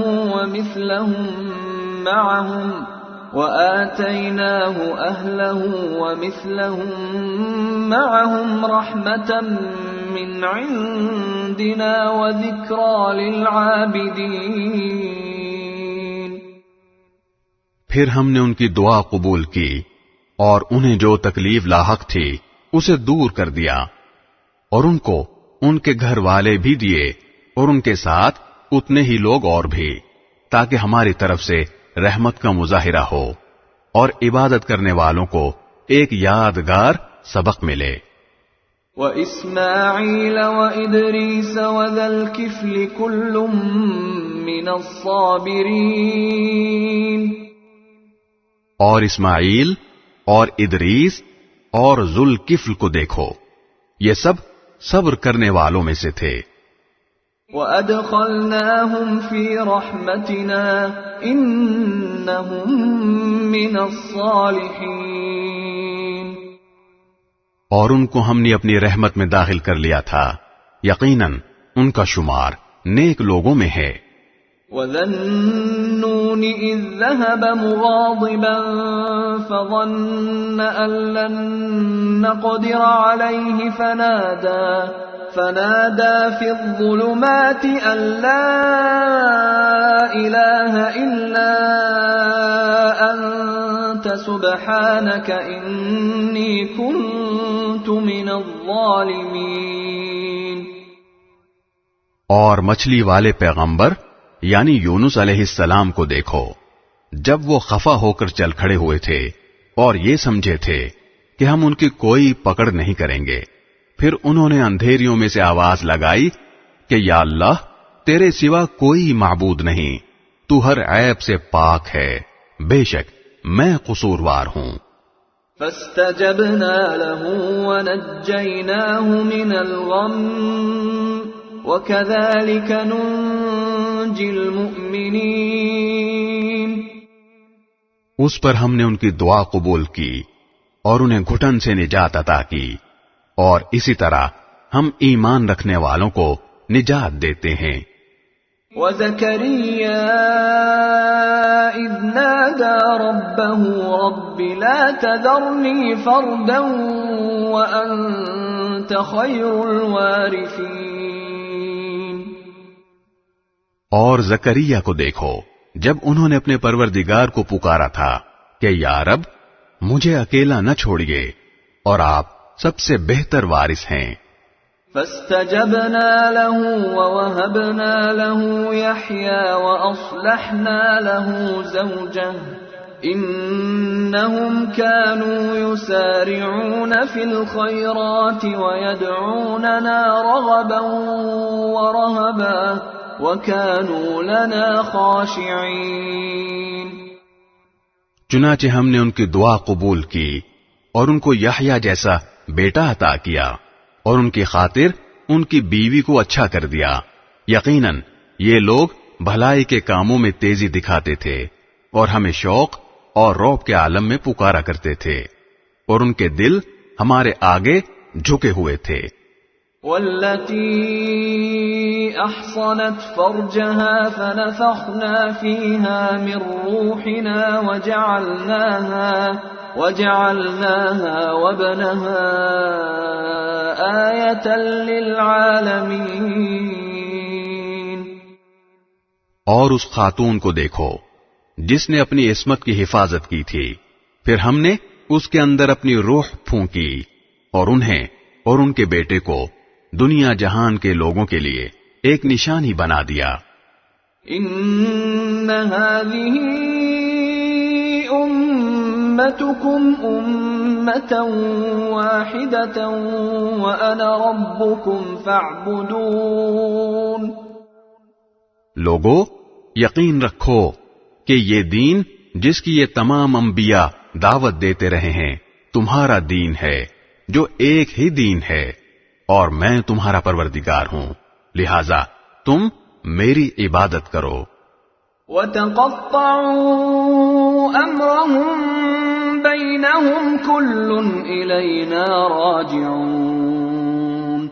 وَمِثْلَهُمْ مَعَهُمْ رَحْمَةً مِّنْ عِنْدِنَا وَذِكْرَى لِلْعَابِدِينَ. پھر ہم نے ان کی دعا قبول کی اور انہیں جو تکلیف لاحق تھی اسے دور کر دیا، اور ان کو ان کے گھر والے بھی دیے اور ان کے ساتھ اتنے ہی لوگ اور بھی، تاکہ ہماری طرف سے رحمت کا مظاہرہ ہو اور عبادت کرنے والوں کو ایک یادگار سبق ملے. وإسماعيل وإدريس وذا الكفل كل من الصابرين. اور اسماعیل اور ادریس اور ذوالکفل کو دیکھو، یہ سب صبر کرنے والوں میں سے تھے. وَأَدْخَلْنَاهُمْ فِي رَحْمَتِنَا إِنَّهُمْ مِنَ الصَّالِحِينَ. اور ان کو ہم نے اپنی رحمت میں داخل کر لیا تھا، یقیناً ان کا شمار نیک لوگوں میں ہے. وَذَا النُّونِ إِذ ذَّهَبَ مُغَاضِبًا فَظَنَّ أَن لَّن نَّقْدِرَ عَلَيْهِ فنادى في الظلمات أن لا إله إلا أنت سبحانك إني كنت من الظالمين. اور مچھلی والے پیغمبر یعنی یونس علیہ السلام کو دیکھو، جب وہ خفا ہو کر چل کھڑے ہوئے تھے اور یہ سمجھے تھے کہ ہم ان کی کوئی پکڑ نہیں کریں گے، پھر انہوں نے اندھیریوں میں سے آواز لگائی کہ یا اللہ، تیرے سوا کوئی معبود نہیں، تو ہر عیب سے پاک ہے، بے شک میں قصوروار ہوں. فاستجبنا له ونجيناه من الغم وكذلك ننجي المؤمنين. اس پر ہم نے ان کی دعا قبول کی اور انہیں گھٹن سے نجات عطا کی، اور اسی طرح ہم ایمان رکھنے والوں کو نجات دیتے ہیں. وَزَكَرِيَّا إِذْ نَادَى رَبَّهُ رَبِّ لَا تَذَرْنِي فَرْدًا وَأَنْتَ خَيْرُ الْوَارِثِينَ. اور زکریا کو دیکھو، جب انہوں نے اپنے پروردگار کو پکارا تھا کہ یا رب، مجھے اکیلا نہ چھوڑیے، اور آپ سب سے بہتر وارث ہیں. فاستجبنا له ووهبنا له يحيى وأصلحنا له زوجه إنهم كانوا يسارعون في الخيرات ويدعوننا رغبا ورهبا وكانوا لنا خاشعين. چنانچہ ہم نے ان کی دعا قبول کی اور ان کو یحییٰ جیسا بیٹا عطا کیا، اور ان کی خاطر ان کی بیوی کو اچھا کر دیا. یقیناً یہ لوگ بھلائی کے کاموں میں تیزی دکھاتے تھے اور ہمیں شوق اور رعب کے عالم میں پکارا کرتے تھے، اور ان کے دل ہمارے آگے جھکے ہوئے تھے. والتي أحصنت فرجها فنفخنا فيها من روحنا وجعلناها وابنها آية للعالمين. اور اس خاتون کو دیکھو جس نے اپنی عصمت کی حفاظت کی تھی، پھر ہم نے اس کے اندر اپنی روح پھونکی اور انہیں اور ان کے بیٹے کو دنیا جہان کے لوگوں کے لیے ایک نشانی بنا دیا. ان هذه امتكم امة واحدة وانا ربكم فاعبدون. لوگو، یقین رکھو کہ یہ دین جس کی یہ تمام انبیاء دعوت دیتے رہے ہیں تمہارا دین ہے، جو ایک ہی دین ہے، اور میں تمہارا پروردگار ہوں، لہذا تم میری عبادت کرو. وَتَقَطَّعُوا أَمْرَهُمْ بَيْنَهُمْ كُلٌّ إِلَيْنَا رَاجِعُونَ.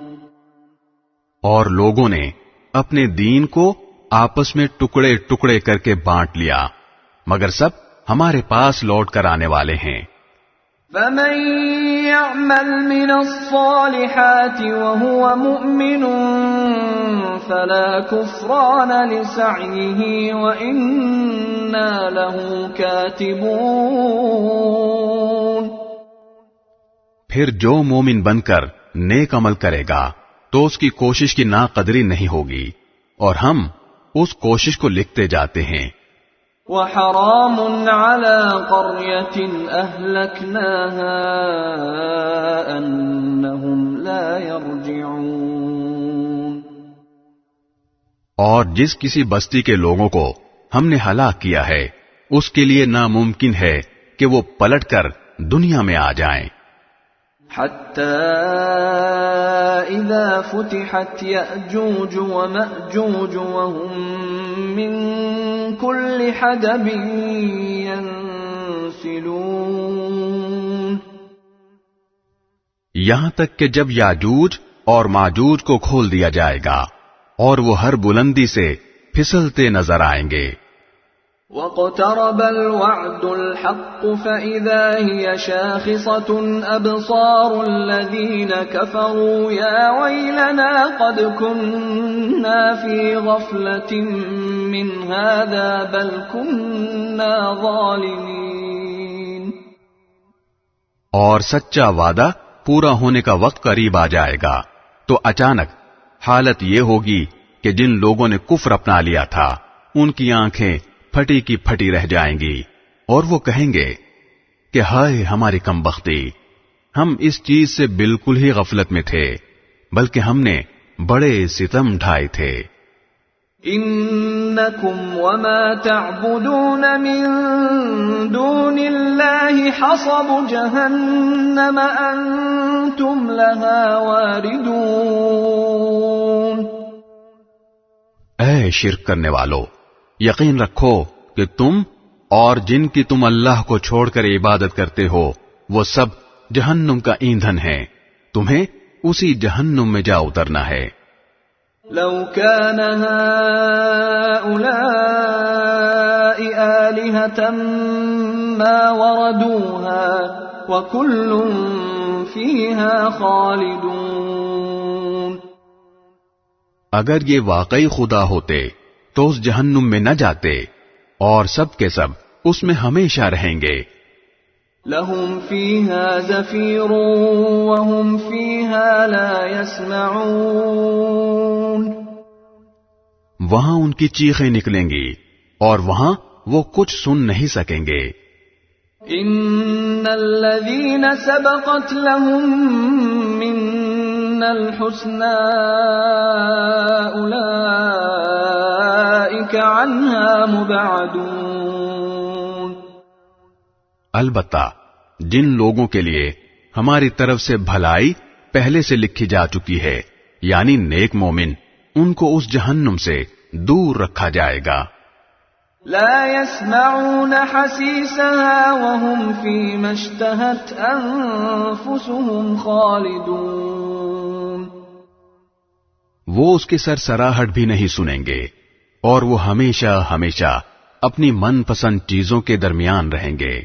اور لوگوں نے اپنے دین کو آپس میں ٹکڑے ٹکڑے کر کے بانٹ لیا، مگر سب ہمارے پاس لوٹ کر آنے والے ہیں. فَمَن يَعْمَلْ مِنَ الصَّالِحَاتِ وَهُوَ مُؤْمِنٌ فَلَا كُفْرَانَ لِسَعْيِهِ وَإِنَّا لَهُ كَاتِبُونَ. پھر جو مومن بن کر نیک عمل کرے گا تو اس کی کوشش کی ناقدری نہیں ہوگی، اور ہم اس کوشش کو لکھتے جاتے ہیں. وحرام على قرية أهلكناها أنهم لا يرجعون. اور جس کسی بستی کے لوگوں کو ہم نے ہلاک کیا ہے اس کے لیے ناممکن ہے کہ وہ پلٹ کر دنیا میں آ جائیں. حتى إذا فتحت يأجوج ومأجوج وهم من كل حدب ينسلون. یہاں تک کہ جب یاجوج اور ماجوج کو کھول دیا جائے گا اور وہ ہر بلندی سے پھسلتے نظر آئیں گے. وَاقْتَرَبَ الْوَعْدُ الْحَقُّ فَإِذَا هِيَ شَاخِصَةٌ أَبْصَارُ الَّذِينَ كَفَرُوا يَا وَيْلَنَا قَدْ كُنَّا فِي غَفْلَةٍ مِّنْ هَذَا بَلْ كُنَّا ظَالِمِينَ. اور سچا وعدہ پورا ہونے کا وقت قریب آ جائے گا تو اچانک حالت یہ ہوگی کہ جن لوگوں نے کفر اپنا لیا تھا ان کی آنکھیں پھٹی کی پھٹی رہ جائیں گی اور وہ کہیں گے کہ ہائے ہماری کم بختی، ہم اس چیز سے بالکل ہی غفلت میں تھے بلکہ ہم نے بڑے ستم ڈھائے تھے. انکم وما تعبدون من دون اللہ حصب جہنم انتم لها واردون. اے شرک کرنے والو، یقین رکھو کہ تم اور جن کی تم اللہ کو چھوڑ کر عبادت کرتے ہو وہ سب جہنم کا ایندھن ہیں، تمہیں اسی جہنم میں جا اترنا ہے. لو كان هؤلاء آلهة ما وردوها وكل فيها خالدون. اگر یہ واقعی خدا ہوتے تو اس جہنم میں نہ جاتے اور سب کے سب اس میں ہمیشہ رہیں گے. لهم فيها زفير وهم فيها لا يسمعون. وہاں ان کی چیخیں نکلیں گی اور وہاں وہ کچھ سن نہیں سکیں گے. ان الذين سبقت لهم منا الحسنى اولئك عنها مبعدون. البتہ جن لوگوں کے لیے ہماری طرف سے بھلائی پہلے سے لکھی جا چکی ہے یعنی نیک مومن، ان کو اس جہنم سے دور رکھا جائے گا. لا يسمعون حسيسها وهم فيما اشتهت انفسهم خالدون. وہ اس کے سرسراہٹ بھی نہیں سنیں گے اور وہ ہمیشہ ہمیشہ اپنی من پسند چیزوں کے درمیان رہیں گے.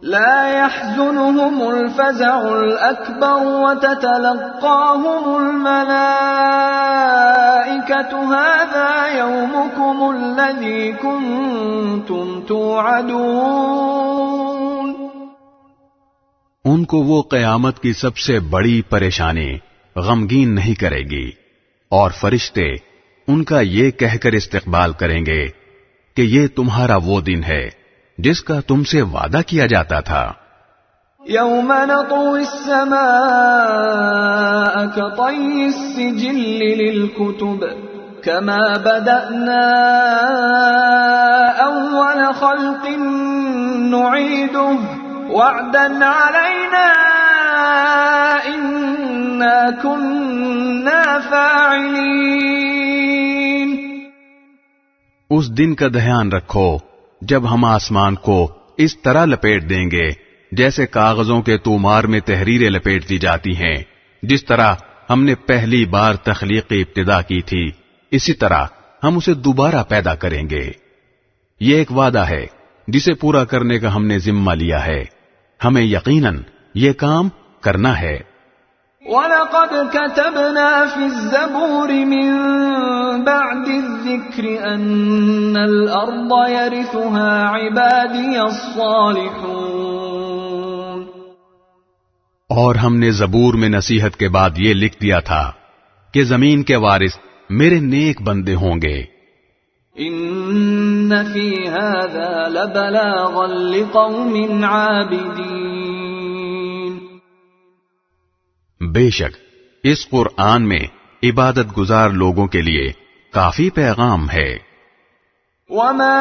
لا يحزنهم الفزع الأكبر وتتلقاهم الملائكة هذا يومكم الذي كنتم توعدون. ان کو وہ قیامت کی سب سے بڑی پریشانی غمگین نہیں کرے گی اور فرشتے ان کا یہ کہہ کر استقبال کریں گے کہ یہ تمہارا وہ دن ہے جس کا تم سے وعدہ کیا جاتا تھا. یوم نطوی السماء کطی السجل للکتب کما بدأنا اول خلق نعیده وعدا علینا انا كنا فاعلین. اس دن کا دھیان رکھو جب ہم آسمان کو اس طرح لپیٹ دیں گے جیسے کاغذوں کے تومار میں تحریریں لپیٹ دی جاتی ہیں، جس طرح ہم نے پہلی بار تخلیق کی ابتدا کی تھی اسی طرح ہم اسے دوبارہ پیدا کریں گے. یہ ایک وعدہ ہے جسے پورا کرنے کا ہم نے ذمہ لیا ہے، ہمیں یقیناً یہ کام کرنا ہے. وَلَقَدْ كَتَبْنَا فِي الزَّبُورِ مِن بَعْدِ الذِّكْرِ أَنَّ الْأَرْضَ يَرِثُهَا عِبَادِيَ الصَّالِحُونَ. اور ہم نے زبور میں نصیحت کے بعد یہ لکھ دیا تھا کہ زمین کے وارث میرے نیک بندے ہوں گے. ان فی ھذا لبلاغا لقوم عابدین، بے شک اس قرآن میں عبادت گزار لوگوں کے لیے کافی پیغام ہے۔ وما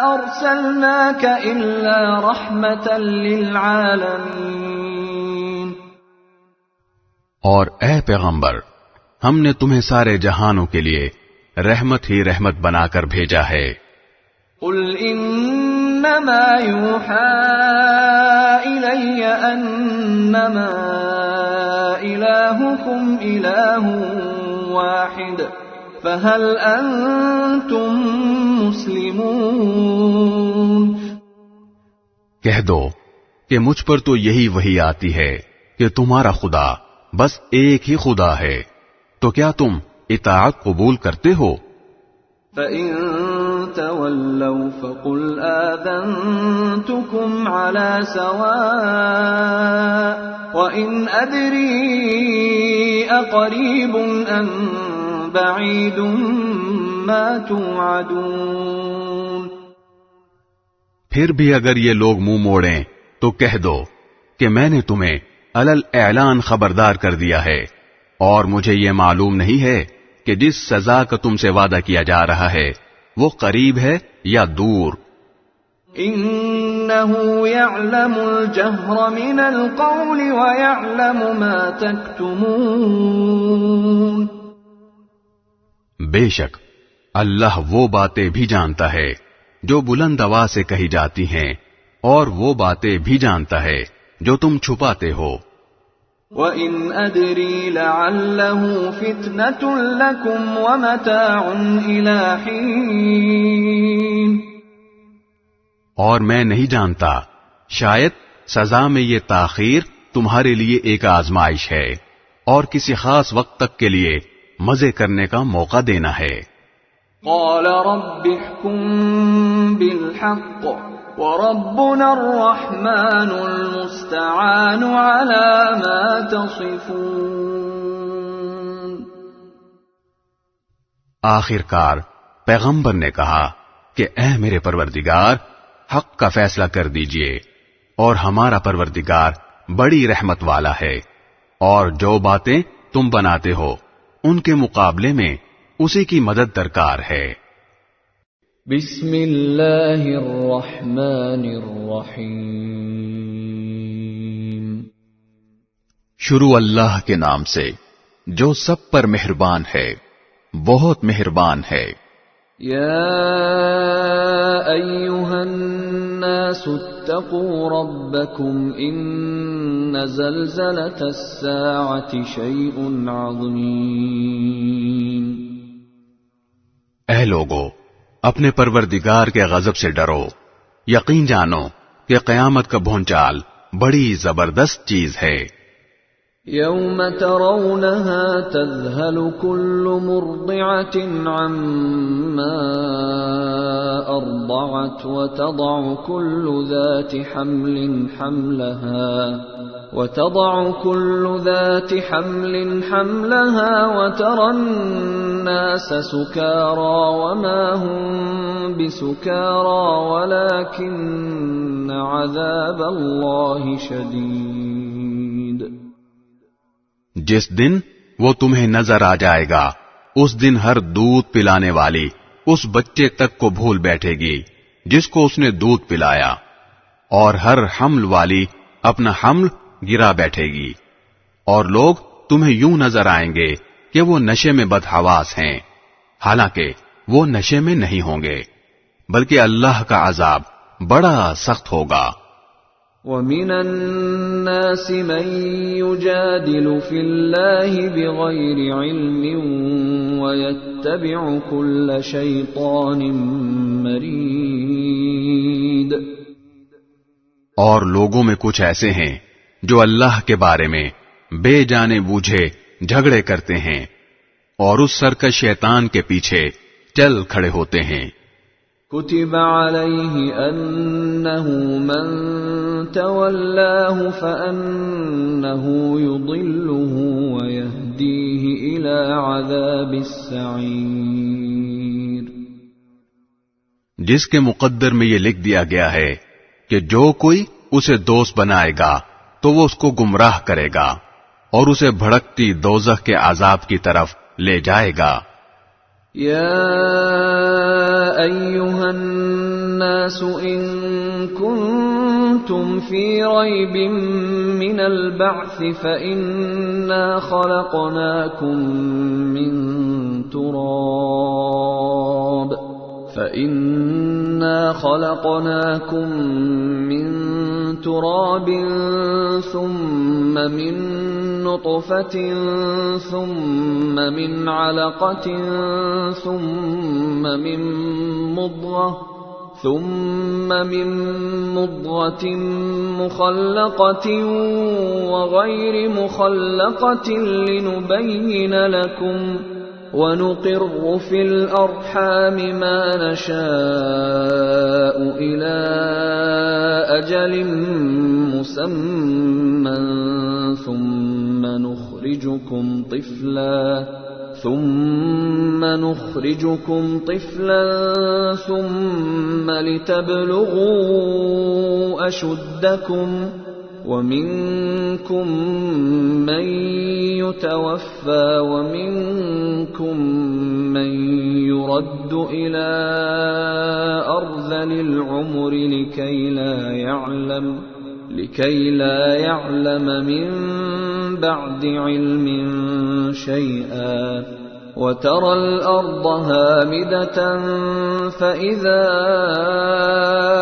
ارسلناک الا رحمتا للعالمین، اور اے پیغمبر ہم نے تمہیں سارے جہانوں کے لیے رحمت ہی رحمت بنا کر بھیجا ہے۔ قل انما یوحی الی انما الہکم الہ واحد فهل انتم مسلمون، کہہ دو کہ مجھ پر تو یہی وحی آتی ہے کہ تمہارا خدا بس ایک ہی خدا ہے، تو کیا تم اطاعت قبول کرتے ہو؟ فَإِن تَوَلَّوْا فَقُلْ آذَنْتُكُمْ عَلَى سَوَاءٍ وَإِنْ أَدْرِي أَقَرِيبٌ أَمْ بَعِيدٌ مَا تُوعَدُونَ۔ پھر بھی اگر یہ لوگ منہ موڑیں تو کہہ دو کہ میں نے تمہیں علل اعلان خبردار کر دیا ہے، اور مجھے یہ معلوم نہیں ہے کہ جس سزا کا تم سے وعدہ کیا جا رہا ہے وہ قریب ہے یا دور۔ انه يعلم الجهر من القول ويعلم ما تكتمون، بے شک اللہ وہ باتیں بھی جانتا ہے جو بلند آواز سے کہی جاتی ہیں، اور وہ باتیں بھی جانتا ہے جو تم چھپاتے ہو۔ وَإِنْ أَدْرِي لَعَلَّهُ فِتْنَةٌ لَكُمْ وَمَتَاعٌ إِلَى حِينٍ، اور میں نہیں جانتا، شاید سزا میں یہ تاخیر تمہارے لیے ایک آزمائش ہے اور کسی خاص وقت تک کے لیے مزے کرنے کا موقع دینا ہے۔ قَالَ رَبِّ احْكُم بِالْحَقِّ وَرَبُّنَا الرَّحْمَنُ الْمُسْتَعَانُ عَلَى مَا تَصِفُونَ۔ آخر کار پیغمبر نے کہا کہ اے میرے پروردگار، حق کا فیصلہ کر دیجئے، اور ہمارا پروردگار بڑی رحمت والا ہے، اور جو باتیں تم بناتے ہو ان کے مقابلے میں اسی کی مدد درکار ہے۔ بسم اللہ الرحمن الرحیم، شروع اللہ کے نام سے جو سب پر مہربان ہے، بہت مہربان ہے۔ یا ایھا الناس اتقوا ربکم ان زلزلۃ الساعۃ شیء عظیم۔ اے لوگو، اپنے پروردگار کے غضب سے ڈرو، یقین جانو کہ قیامت کا بھونچال بڑی زبردست چیز ہے۔ یوم ترونها تذهل كل مرضعة عما أرضعت وتضع كل ذات حمل حملها وترى الناس سكارى وما هم بسكارى ولكن عذاب الله شديد۔ جس دن وہ تمہیں نظر آ جائے گا اس دن ہر دودھ پلانے والی اس بچے تک کو بھول بیٹھے گی جس کو اس نے دودھ پلایا، اور ہر حمل والی اپنا حمل گرا بیٹھے گی، اور لوگ تمہیں یوں نظر آئیں گے کہ وہ نشے میں بدحواس ہیں، حالانکہ وہ نشے میں نہیں ہوں گے، بلکہ اللہ کا عذاب بڑا سخت ہوگا۔ وَمِنَ النَّاسِ مَن يُجَادِلُ فِي اللَّهِ بِغَيْرِ عِلْمٍ وَيَتَّبِعُ كُلَّ شَيْطَانٍ مَّرِيدٍ، اور لوگوں میں کچھ ایسے ہیں جو اللہ کے بارے میں بے جانے بوجھے جھگڑے کرتے ہیں اور اس سرکش شیطان کے پیچھے چل کھڑے ہوتے ہیں۔ كتب عليه أنه من تولاه فأنه يضله ويهديه إلى عذاب السعير۔ جس کے مقدر میں یہ لکھ دیا گیا ہے کہ جو کوئی اسے دوست بنائے گا تو وہ اس کو گمراہ کرے گا اور اسے بھڑکتی دوزخ کے عذاب کی طرف لے جائے گا۔ یا ایھا الناس ان کنتم فی ریب من البعث فإنا خلقناکم من تراب ثم من نطفة ثم من علقة ثم من مضغة مخلقة وغير مخلقة لنبين لكم ونقر في الأرحام ما نشاء إلى أجل مسمى ثم نخرجكم طفلا ثم لتبلغوا أشدكم ومنكم من يتوفى ومنكم من يرد إلى أرذل العمر لكي لا يعلم من بعد علم شيئا وترى الأرض هامدة فإذا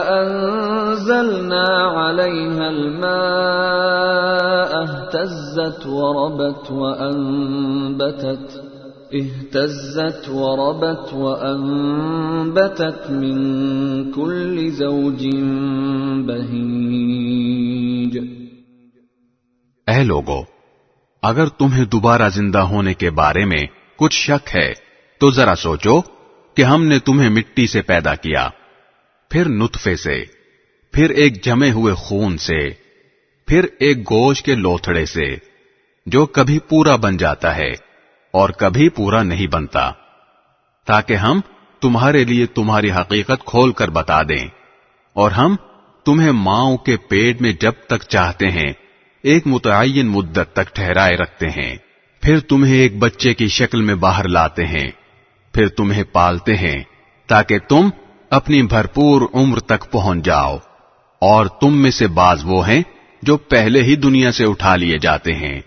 أنزلنا عليها الماء اهتزت وربت وأنبتت من كل زوج بهيج۔ اے لوگو، اگر تمہیں دوبارہ زندہ ہونے کے بارے میں کچھ شک ہے تو ذرا سوچو کہ ہم نے تمہیں مٹی سے پیدا کیا، پھر نطفے سے، پھر ایک جمے ہوئے خون سے، پھر ایک گوشت کے لوتھڑے سے، جو کبھی پورا بن جاتا ہے اور کبھی پورا نہیں بنتا، تاکہ ہم تمہارے لیے تمہاری حقیقت کھول کر بتا دیں، اور ہم تمہیں ماؤں کے پیٹ میں جب تک چاہتے ہیں ایک متعین مدت تک ٹھہرائے رکھتے ہیں، پھر تمہیں ایک بچے کی شکل میں باہر لاتے ہیں، پھر تمہیں پالتے ہیں تاکہ تم اپنی بھرپور عمر تک پہنچ جاؤ، اور تم میں سے بعض وہ ہیں جو پہلے ہی دنیا سے اٹھا لیے جاتے ہیں،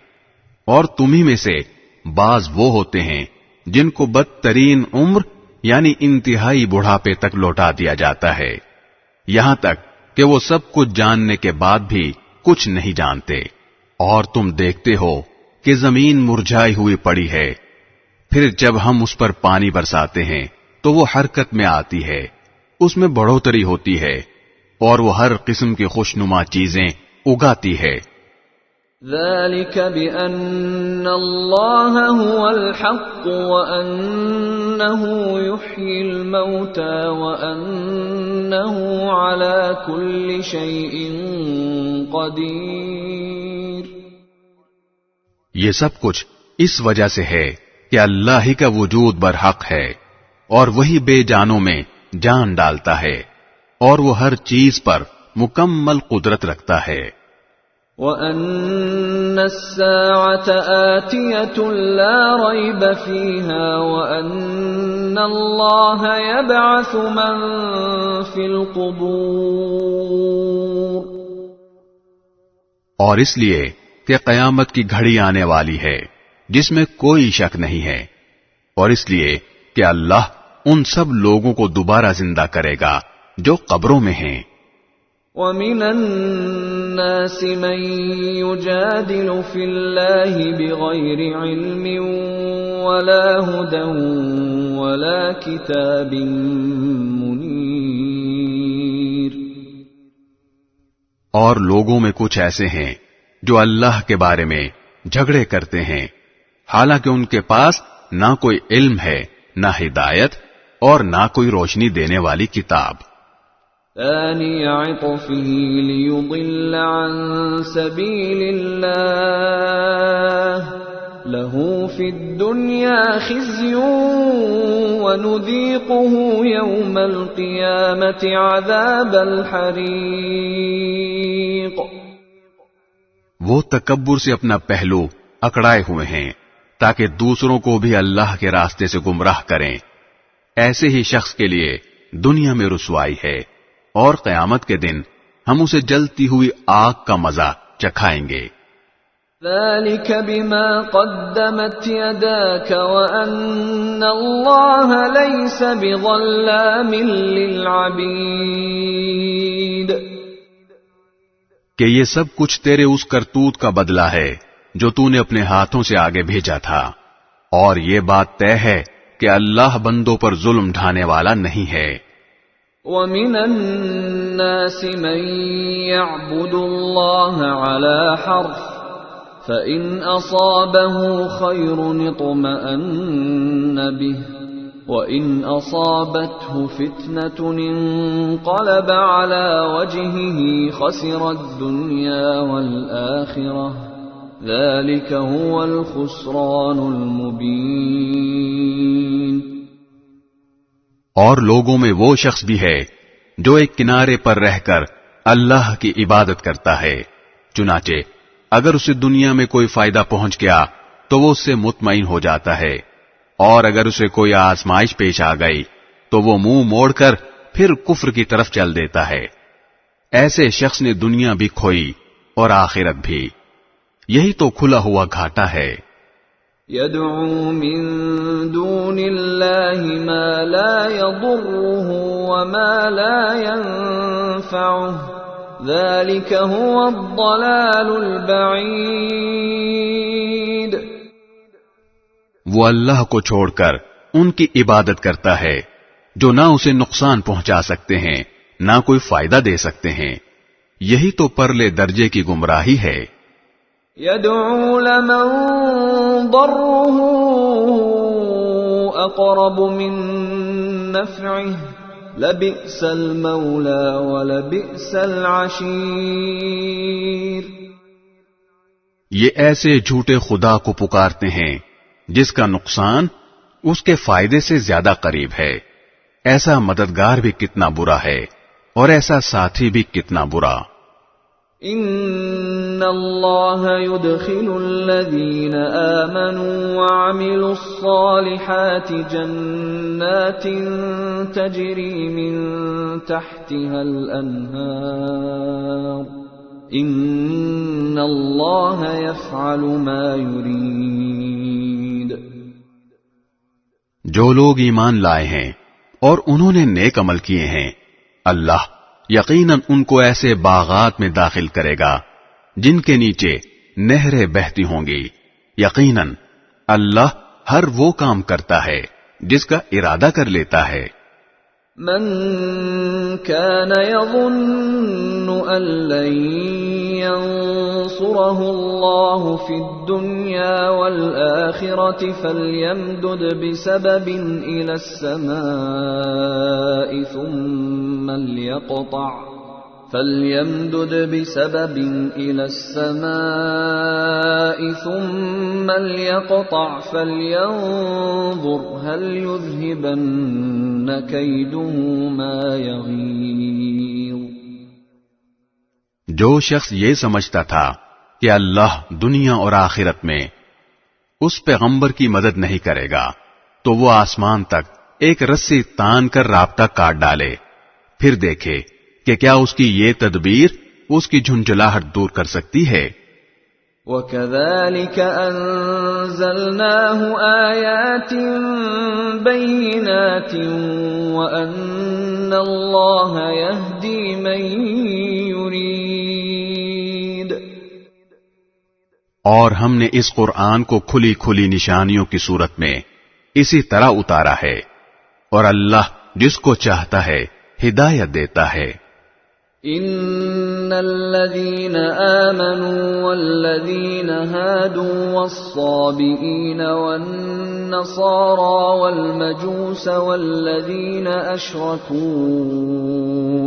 اور تمہیں میں سے بعض وہ ہوتے ہیں جن کو بدترین عمر یعنی انتہائی بڑھاپے تک لوٹا دیا جاتا ہے، یہاں تک کہ وہ سب کچھ جاننے کے بعد بھی کچھ نہیں جانتے۔ اور تم دیکھتے ہو کہ زمین مرجھائی ہوئی پڑی ہے، پھر جب ہم اس پر پانی برساتے ہیں تو وہ حرکت میں آتی ہے، اس میں بڑھوتری ہوتی ہے، اور وہ ہر قسم کی خوشنما چیزیں اگاتی ہے۔ ذلك بأن الله هو الحق وأنه يحيي الموتى وأنه على كل شيء قدير۔ یہ سب کچھ اس وجہ سے ہے کہ اللہ ہی کا وجود برحق ہے، اور وہی بے جانوں میں جان ڈالتا ہے، اور وہ ہر چیز پر مکمل قدرت رکھتا ہے۔ وَأَنَّ السَّاعَةَ آتِيَةٌ لَا رَيْبَ فِيهَا وَأَنَّ اللَّهَ يَبْعَثُ مَن فِي الْقُبُورِ۔ اور اس لیے کہ قیامت کی گھڑی آنے والی ہے جس میں کوئی شک نہیں ہے، اور اس لیے کہ اللہ ان سب لوگوں کو دوبارہ زندہ کرے گا جو قبروں میں ہیں۔ وَمِنَ النَّاسِ مَن يُجَادِلُ فِي اللَّهِ بِغَيْرِ عِلْمٍ وَلَا هُدًى وَلَا كِتَابٍ مُنِيرٍ۔ اور لوگوں میں کچھ ایسے ہیں جو اللہ کے بارے میں جھگڑے کرتے ہیں، حالانکہ ان کے پاس نہ کوئی علم ہے، نہ ہدایت، اور نہ کوئی روشنی دینے والی کتاب۔ ثاني عطفه ليضل عن سبيل الله له في الدنيا خزي ونذيقه يوم القيامة عذاب الحريق۔ وہ تکبر سے اپنا پہلو اکڑائے ہوئے ہیں تاکہ دوسروں کو بھی اللہ کے راستے سے گمراہ کریں۔ ایسے ہی شخص کے لیے دنیا میں رسوائی ہے اور قیامت کے دن ہم اسے جلتی ہوئی آگ کا مزہ چکھائیں گے۔ ذلك بما قدمت يداك وأن الله ليس بظلام للعبيد، کہ یہ سب کچھ تیرے اس کرتوت کا بدلہ ہے جو تو نے اپنے ہاتھوں سے آگے بھیجا تھا، اور یہ بات طے ہے کہ اللہ بندوں پر ظلم ڈھانے والا نہیں ہے۔ وَمِنَ النَّاسِ مَن يَعْبُدُ اللَّهَ عَلَى حَرْفٍ فَإِنْ أَصَابَهُ خَيْرٌ اطْمَأَنَّ بِهِ وَإِنْ أَصَابَتْهُ فِتْنَةٌ انقَلَبَ عَلَى وَجْهِهِ خَسِرَ الدُّنْيَا وَالْآخِرَةَ ذَلِكَ هُوَ الْخُسْرَانُ الْمُبِينُ۔ اور لوگوں میں وہ شخص بھی ہے جو ایک کنارے پر رہ کر اللہ کی عبادت کرتا ہے، چنانچہ اگر اسے دنیا میں کوئی فائدہ پہنچ گیا تو وہ اس سے مطمئن ہو جاتا ہے، اور اگر اسے کوئی آزمائش پیش آ گئی تو وہ منہ موڑ کر پھر کفر کی طرف چل دیتا ہے۔ ایسے شخص نے دنیا بھی کھوئی اور آخرت بھی، یہی تو کھلا ہوا گھاٹا ہے۔ يدعو من دون الله ما لا يضره وما لا ينفعه ذلك هو الضلال البعيد۔ وہ اللہ کو چھوڑ کر ان کی عبادت کرتا ہے جو نہ اسے نقصان پہنچا سکتے ہیں نہ کوئی فائدہ دے سکتے ہیں، یہی تو پرلے درجے کی گمراہی ہے۔ يدعو لمن ضره أقرب من نفعه لبئس المولى ولبئس العشير۔ یہ ایسے جھوٹے خدا کو پکارتے ہیں جس کا نقصان اس کے فائدے سے زیادہ قریب ہے، ایسا مددگار بھی کتنا برا ہے اور ایسا ساتھی بھی کتنا برا۔ ان اللہ يدخل الذین آمنوا وعملوا الصالحات جنات تجری من تحتها الانہار ان اللہ يفعل ما يريد۔ جو لوگ ایمان لائے ہیں اور انہوں نے نیک عمل کیے ہیں، اللہ یقیناً ان کو ایسے باغات میں داخل کرے گا جن کے نیچے نہریں بہتی ہوں گی، یقیناً اللہ ہر وہ کام کرتا ہے جس کا ارادہ کر لیتا ہے۔ من كان يظن أن لن ينصره الله في الدنيا والآخرة فليمدد بسبب إلى السماء ثم ليقطع فلينظر هل يذهبن كيده ما يغيظ۔ جو شخص یہ سمجھتا تھا کہ اللہ دنیا اور آخرت میں اس پیغمبر کی مدد نہیں کرے گا تو وہ آسمان تک ایک رسی تان کر رابطہ کاٹ ڈالے، پھر دیکھے کہ کیا اس کی یہ تدبیر اس کی جھنجھلاہٹ دور کر سکتی ہے۔ وَكَذَلِكَ أَنزَلْنَاهُ آيَاتٍ بَيِّنَاتٍ وَأَنَّ اللَّهَ يَهْدِي مَن يُرِيدُ۔ اور ہم نے اس قرآن کو کھلی کھلی نشانیوں کی صورت میں اسی طرح اتارا ہے، اور اللہ جس کو چاہتا ہے ہدایت دیتا ہے۔ ان الذين آمنوا والذين هادوا والصابئين والنصارى والمجوس والذين أشركوا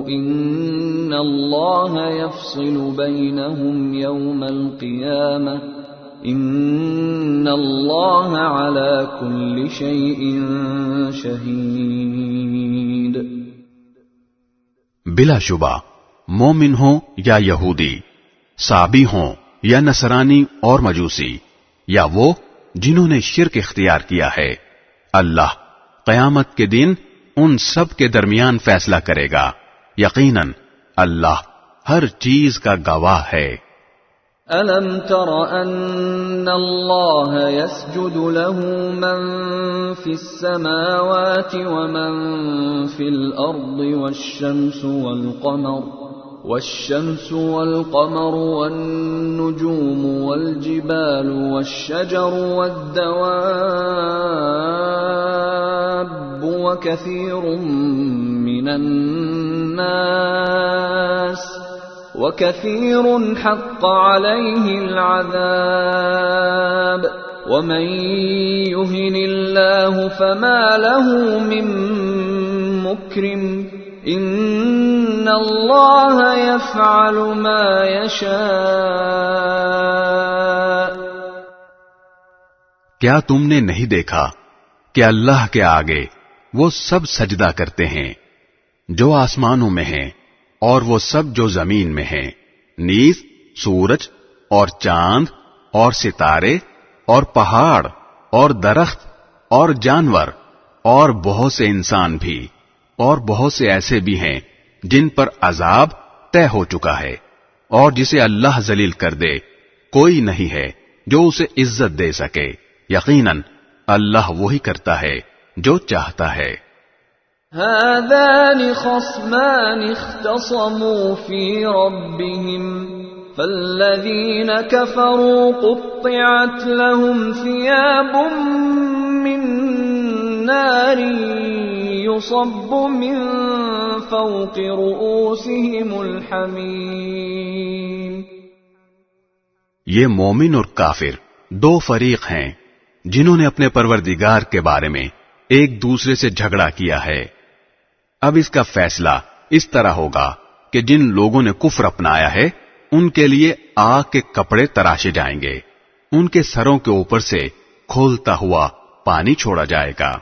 إن الله يفصل بينهم يوم القيامة ان اللہ علی کل شیء شہید۔ بلا شبہ مومن ہوں یا یہودی، صابی ہوں یا نصرانی اور مجوسی، یا وہ جنہوں نے شرک اختیار کیا ہے، اللہ قیامت کے دن ان سب کے درمیان فیصلہ کرے گا۔ یقیناً اللہ ہر چیز کا گواہ ہے۔ أَلَمْ تَرَ أَنَّ اللَّهَ يَسْجُدُ لَهُ مَن فِي السَّمَاوَاتِ وَمَن فِي الْأَرْضِ وَالشَّمْسُ وَالْقَمَرُ وَالنُّجُومُ وَالْجِبَالُ وَالشَّجَرُ وَالدَّوَابُّ وَكَثِيرٌ حَقَّ عَلَيْهِ الْعَذَابُ وَمَن يُهِنِ اللَّهُ فَمَا لَهُ مِن مُّكْرِمٍ إِنَّ اللَّهَ يَفْعَلُ مَا يَشَاءُ۔ کیا تم نے نہیں دیکھا کہ اللہ کے آگے وہ سب سجدہ کرتے ہیں جو آسمانوں میں ہیں اور وہ سب جو زمین میں ہیں، نیز سورج اور چاند اور ستارے اور پہاڑ اور درخت اور جانور اور بہت سے انسان بھی، اور بہت سے ایسے بھی ہیں جن پر عذاب طے ہو چکا ہے، اور جسے اللہ ذلیل کر دے کوئی نہیں ہے جو اسے عزت دے سکے۔ یقیناً اللہ وہی کرتا ہے جو چاہتا ہے۔ هذان خصمان اختصموا في ربهم فالذين كفروا قطعت لهم ثياب من نار يصب من فوق رؤوسهم الحميم۔ یہ مومن اور کافر دو فریق ہیں جنہوں نے اپنے پروردگار کے بارے میں ایک دوسرے سے جھگڑا کیا ہے۔ اب اس کا فیصلہ اس طرح ہوگا کہ جن لوگوں نے کفر اپنایا ہے ان کے لیے آگ کے کپڑے تراشے جائیں گے، ان کے سروں کے اوپر سے کھولتا ہوا پانی چھوڑا جائے گا۔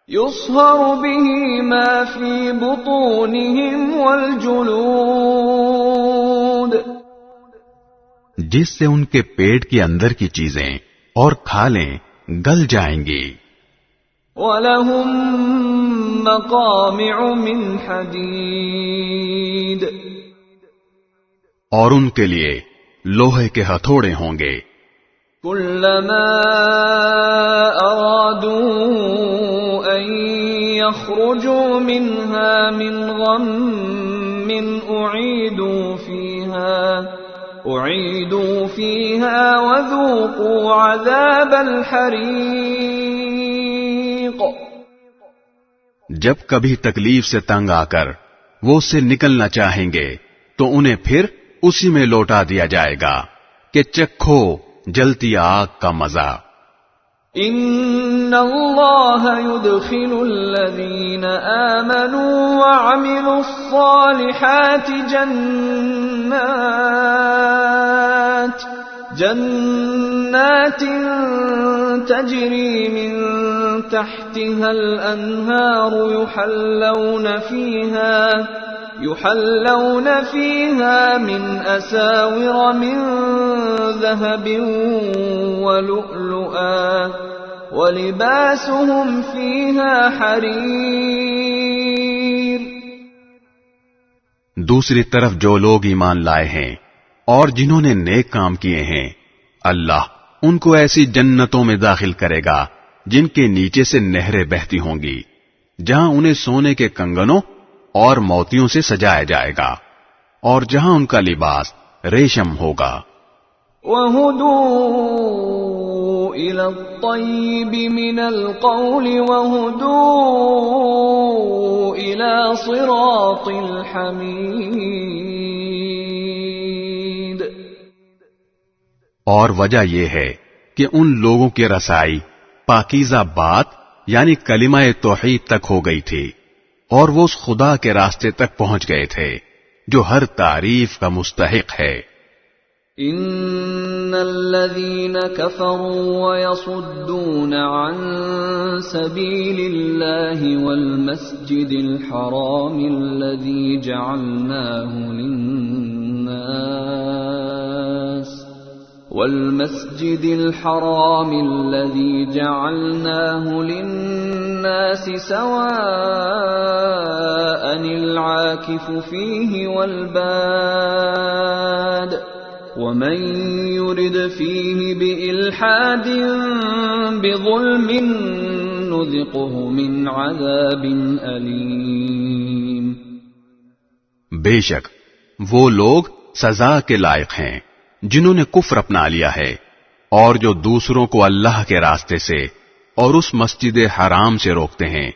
يصهر به ما في بطونهم والجلود، جس سے ان کے پیٹ کے اندر کی چیزیں اور کھالیں گل جائیں گی۔ وَلَهُم مَّقَامِعُ مِنْ حَدِيدٍ، اور ان کے لیے لوہے کے ہتھوڑے ہوں گے۔ كُلَّمَا أَرَادُوا أَن يَخْرُجُوا مِنْهَا مِنْ غَمٍّ أُعِيدُوا فِيهَا وَذُوقُوا عَذَابَ الْحَرِيقِ۔ جب کبھی تکلیف سے تنگ آ کر وہ اس سے نکلنا چاہیں گے تو انہیں پھر اسی میں لوٹا دیا جائے گا کہ چکھو جلتی آگ کا مزہ۔ ان اللہ يدخل الذین آمنوا وعملوا الصالحات جنات تجری من تحتها الانہار يحلون فيها من أساور من ذهب ولؤلؤا ولباسهم فيها حرير۔ دوسری طرف جو لوگ ایمان لائے ہیں اور جنہوں نے نیک کام کیے ہیں، اللہ ان کو ایسی جنتوں میں داخل کرے گا جن کے نیچے سے نہریں بہتی ہوں گی، جہاں انہیں سونے کے کنگنوں اور موتیوں سے سجایا جائے گا، اور جہاں ان کا لباس ریشم ہوگا۔ وَهُدُوا إِلَى الطَّيِّبِ مِنَ الْقَوْلِ وَهُدُوا إِلَى صِرَاطِ الْحَمِيدِ۔ اور وجہ یہ ہے کہ ان لوگوں کی رسائی پاکیزہ بات یعنی کلمہ توحید تک ہو گئی تھی، اور وہ اس خدا کے راستے تک پہنچ گئے تھے جو ہر تعریف کا مستحق ہے۔ ان الذين كفروا ويصدون عن سبيل الله والمسجد الحرام الذي جعلناه للناس سواء العاكف فيه والباد ومن يرد فيه بإلحاد بظلم نذقه من عذاب أليم. بے شک وہ لوگ سزا کے لائق ہیں جنہوں نے کفر اپنا لیا ہے اور جو دوسروں کو اللہ کے راستے سے اور اس مسجد حرام سے روکتے ہیں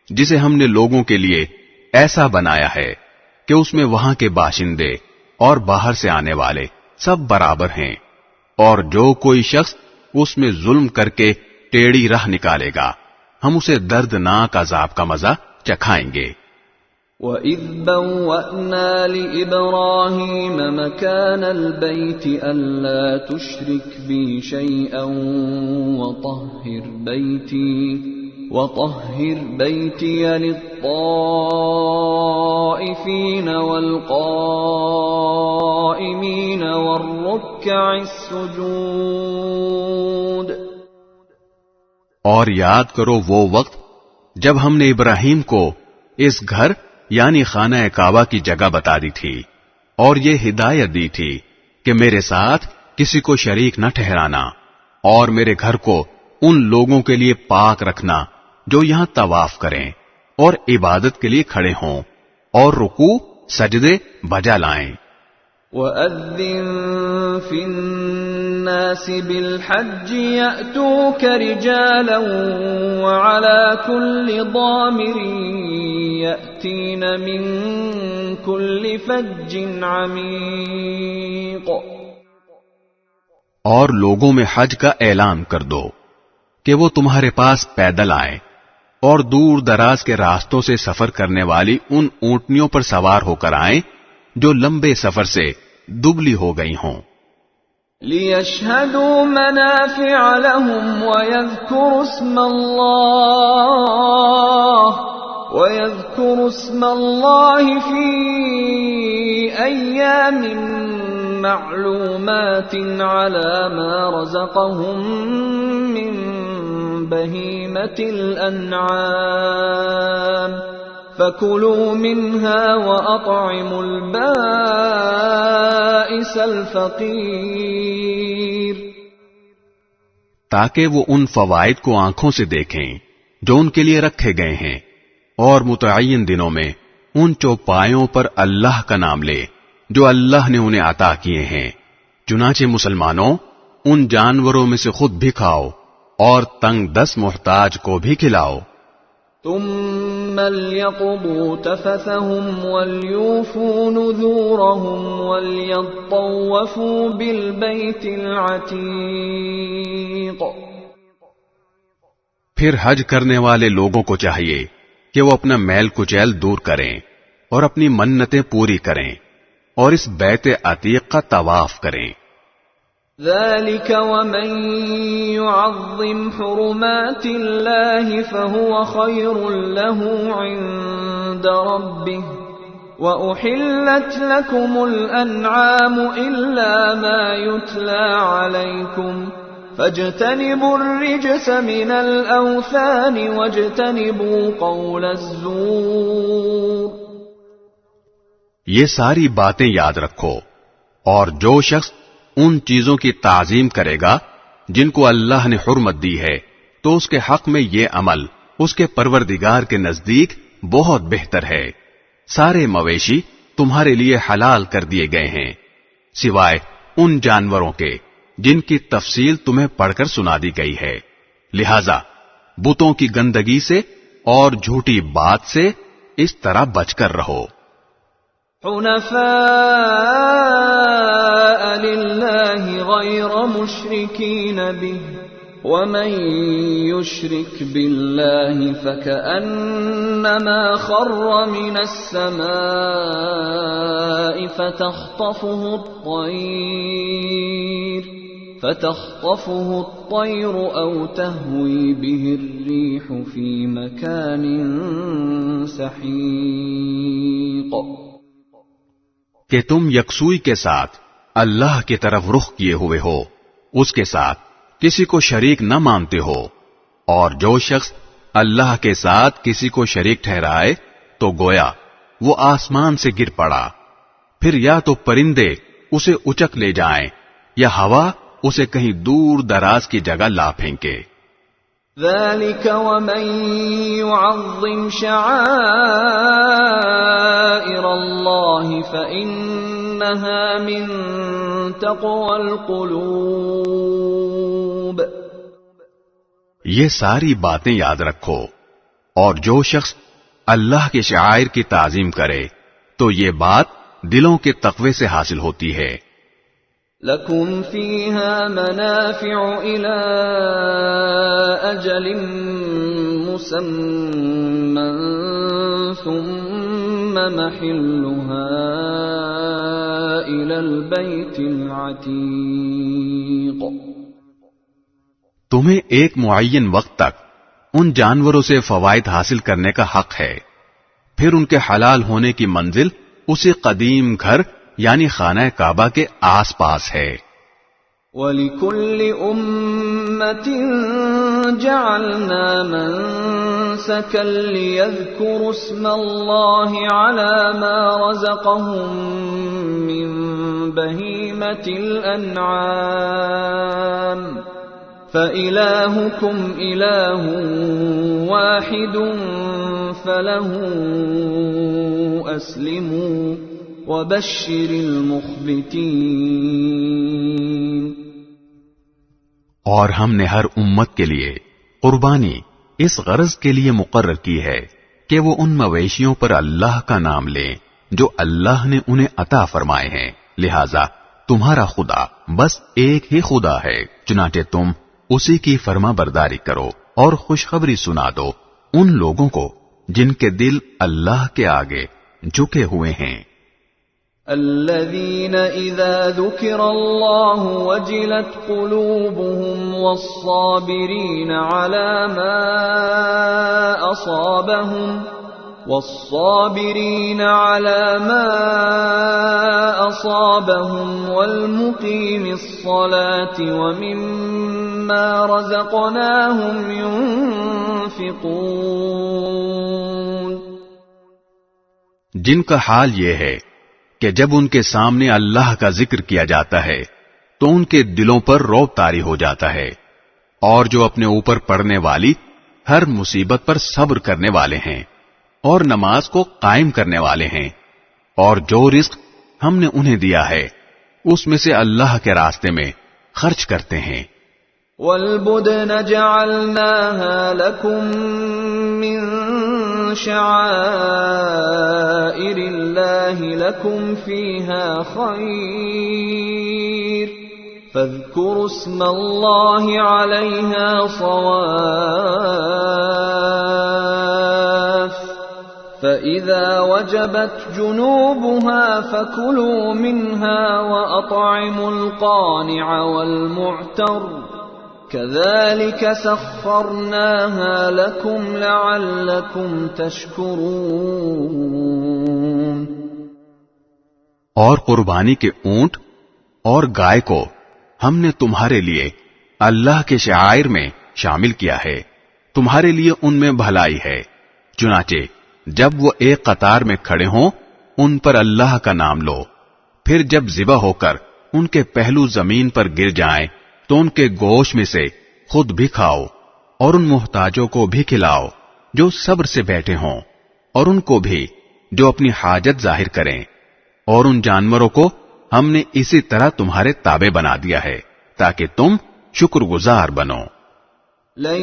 جسے ہم نے لوگوں کے لیے ایسا بنایا ہے کہ اس میں وہاں کے باشندے اور باہر سے آنے والے سب برابر ہیں، اور جو کوئی شخص اس میں ظلم کر کے ٹیڑھی راہ نکالے گا ہم اسے دردناک عذاب کا مزہ چکھائیں گے. وَإِذْ بَوَّأْنَا لِإِبْرَاهِيمَ مَكَانَ الْبَيْتِ أَلَّا تُشْرِكْ بِي شَيْئًا وَطَهِّرْ بَيْتِيَ لِلطَّائِفِينَ وَالْقَائِمِينَ وَالرُّكَّعِ السُّجُودِ. اور یاد کرو وہ وقت جب ہم نے ابراہیم کو اس گھر یعنی خانہ کعبہ کی جگہ بتا دی تھی اور یہ ہدایت دی تھی کہ میرے ساتھ کسی کو شریک نہ ٹھہرانا اور میرے گھر کو ان لوگوں کے لیے پاک رکھنا جو یہاں طواف کریں اور عبادت کے لیے کھڑے ہوں اور رکوع سجدے بجا لائیں. وَأَذِّن فِي النَّاسِ بِالْحَجِّ يَأْتُوكَ رِجَالًا وَعَلَى كُلِّ ضَامِرٍ يَأْتِينَ مِنْ كُلِّ فَجٍّ عَمِيقٍ. اور لوگوں میں حج کا اعلان کر دو کہ وہ تمہارے پاس پیدل آئیں اور دور دراز کے راستوں سے سفر کرنے والی ان اونٹنیوں پر سوار ہو کر آئیں جو لمبے سفر سے دبلی ہو گئی ہوں. لِيَشْهَدُوا مَنَافِعَ لَهُمْ وَيَذْكُرُوا اسْمَ اللَّهِ فِي أَيَّامٍ مَّعْلُومَاتٍ عَلَى مَا رَزَقَهُم مِّن بَهِيمَةِ الْأَنْعَامِ فَكُلُوا مِنْهَا وَأَطْعِمُوا الْبَائِسَ الْفَقِيرَ. تاکہ وہ ان فوائد کو آنکھوں سے دیکھیں جو ان کے لیے رکھے گئے ہیں اور متعین دنوں میں ان چوپایوں پر اللہ کا نام لے جو اللہ نے انہیں عطا کیے ہیں. چنانچہ مسلمانوں ان جانوروں میں سے خود بھی کھاؤ اور تنگ دست محتاج کو بھی کھلاؤ. ثم ليقضوا تفثهم وليوفوا نذورهم وليطوفوا بالبيت العتيق. پھر حج کرنے والے لوگوں کو چاہیے کہ وہ اپنا میل کچیل دور کریں اور اپنی منتیں پوری کریں اور اس بیت عتیق کا طواف کریں. ذلك ومن يعظم حرمات الله فهو خير له عند ربه وأحلت لكم الأنعام إلا ما يتلى عليكم فاجتنبوا الرجس من الأوثان واجتنبوا قول الزور. یہ ساری باتیں یاد رکھو اور جو شخص ان چیزوں کی تعظیم کرے گا جن کو اللہ نے حرمت دی ہے تو اس کے حق میں یہ عمل اس کے پروردگار کے نزدیک بہت بہتر ہے. سارے مویشی تمہارے لیے حلال کر دیے گئے ہیں سوائے ان جانوروں کے جن کی تفصیل تمہیں پڑھ کر سنا دی گئی ہے. لہذا بتوں کی گندگی سے اور جھوٹی بات سے اس طرح بچ کر رہو. حنفاء لله غير مشركين به ومن يشرك بالله فكأنما خر من السماء فتخطفه الطير أو تهوي به الريح في مكان سحيق. کہ تم یکسوئی کے ساتھ اللہ کی طرف رخ کیے ہوئے ہو، اس کے ساتھ کسی کو شریک نہ مانتے ہو، اور جو شخص اللہ کے ساتھ کسی کو شریک ٹھہرائے تو گویا وہ آسمان سے گر پڑا، پھر یا تو پرندے اسے اچک لے جائیں یا ہوا اسے کہیں دور دراز کی جگہ لا پھینکے. ذلك ومن يعظم شعائر الله فإنها من تقوى القلوب. یہ ساری باتیں یاد رکھو، اور جو شخص اللہ کے شعائر کی تعظیم کرے تو یہ بات دلوں کے تقوی سے حاصل ہوتی ہے. لَكُمْ فِيهَا مَنَافِعُ إِلَىٰ أَجَلٍ مُّسَمًّى ثُمَّ مَحِلُّهَا إِلَى الْبَيْتِ الْعَتِيقِ. تمہیں ایک معین وقت تک ان جانوروں سے فوائد حاصل کرنے کا حق ہے، پھر ان کے حلال ہونے کی منزل اسی قدیم گھر یعنی خانہ کعبہ کے آس پاس ہے. وَلِكُلِّ أُمَّةٍ جَعَلْنَا مَنسَكًا لِيَذْكُرُوا اسْمَ اللَّهِ عَلَى مَا رَزَقَهُم مِّن بَهِيمَةِ الْأَنْعَامِ فَإِلَٰهُكُمْ إِلَٰهٌ وَاحِدٌ فَلَهُ أَسْلِمُوا وَبَشِّرِ الْمُخْبِتِينَ. اور ہم نے ہر امت کے لیے قربانی اس غرض کے لیے مقرر کی ہے کہ وہ ان مویشیوں پر اللہ کا نام لیں جو اللہ نے انہیں عطا فرمائے ہیں، لہذا تمہارا خدا بس ایک ہی خدا ہے، چنانچہ تم اسی کی فرما برداری کرو اور خوشخبری سنا دو ان لوگوں کو جن کے دل اللہ کے آگے جھکے ہوئے ہیں. الذين إذا ذكر الله وجلت قلوبهم والصابرين على ما أصابهم والمقيم الصلاة ومما رزقناهم ينفقون. جن کا حال یہ ہے کہ جب ان کے سامنے اللہ کا ذکر کیا جاتا ہے تو ان کے دلوں پر رعب طاری ہو جاتا ہے، اور جو اپنے اوپر پڑنے والی ہر مصیبت پر صبر کرنے والے ہیں اور نماز کو قائم کرنے والے ہیں، اور جو رزق ہم نے انہیں دیا ہے اس میں سے اللہ کے راستے میں خرچ کرتے ہیں. وَالْبُدْنَ جَعَلْنَاهَا لَكُم مِّن شَعَائِرِ اللَّهِ لَكُمْ فِيهَا خَيْرٌ فَاذْكُرُوا اسْمَ اللَّهِ عَلَيْهَا صَوَافَّ فَإِذَا وَجَبَتْ جُنُوبُهَا فَكُلُوا مِنْهَا وَأَطْعِمُوا الْقَانِعَ وَالْمُعْتَرَّ كَذَلِكَ سَخَّرْنَاهَا لَكُمْ لَعَلَّكُمْ تَشْكُرُونَ. اور قربانی کے اونٹ اور گائے کو ہم نے تمہارے لیے اللہ کے شعائر میں شامل کیا ہے، تمہارے لیے ان میں بھلائی ہے، چنانچہ جب وہ ایک قطار میں کھڑے ہوں ان پر اللہ کا نام لو، پھر جب ذبح ہو کر ان کے پہلو زمین پر گر جائیں تو ان کے گوشت میں سے خود بھی کھاؤ اور ان محتاجوں کو بھی کھلاؤ جو صبر سے بیٹھے ہوں، اور ان کو بھی جو اپنی حاجت ظاہر کریں، اور ان جانوروں کو ہم نے اسی طرح تمہارے تابع بنا دیا ہے تاکہ تم شکر گزار بنو. لن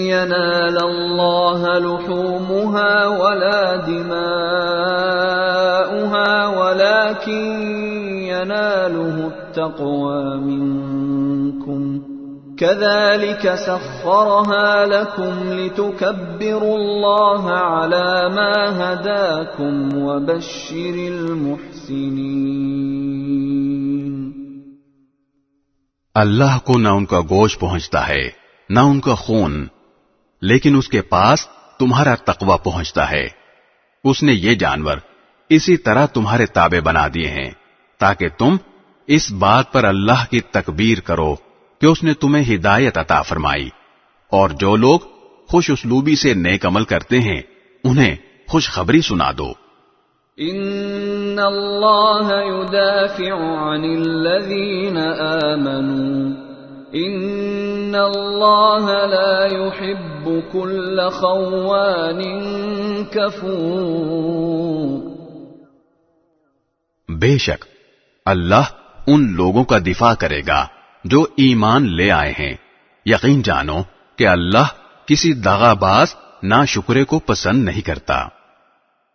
ينال الله لحومها ولا دماؤها ولكن يناله التقوى منكم كذلك سخرها لكم لتكبروا الله على ما هداكم وبشر المحسنين. اللہ کو نہ ان کا گوشت پہنچتا ہے نہ ان کا خون، لیکن اس کے پاس تمہارا تقوی پہنچتا ہے. اس نے یہ جانور اسی طرح تمہارے تابع بنا دیے ہیں تاکہ تم اس بات پر اللہ کی تکبیر کرو کہ اس نے تمہیں ہدایت عطا فرمائی. اور جو لوگ خوش اسلوبی سے نیک عمل کرتے ہیں انہیں خوشخبری سنا دو. ان اللہ یدافع عن الذین آمنوا ان اللہ لا يحب كل خوان کفور. بے شک اللہ ان لوگوں کا دفاع کرے گا جو ایمان لے آئے ہیں. یقین جانو کہ اللہ کسی دغاباز ناشکرے کو پسند نہیں کرتا.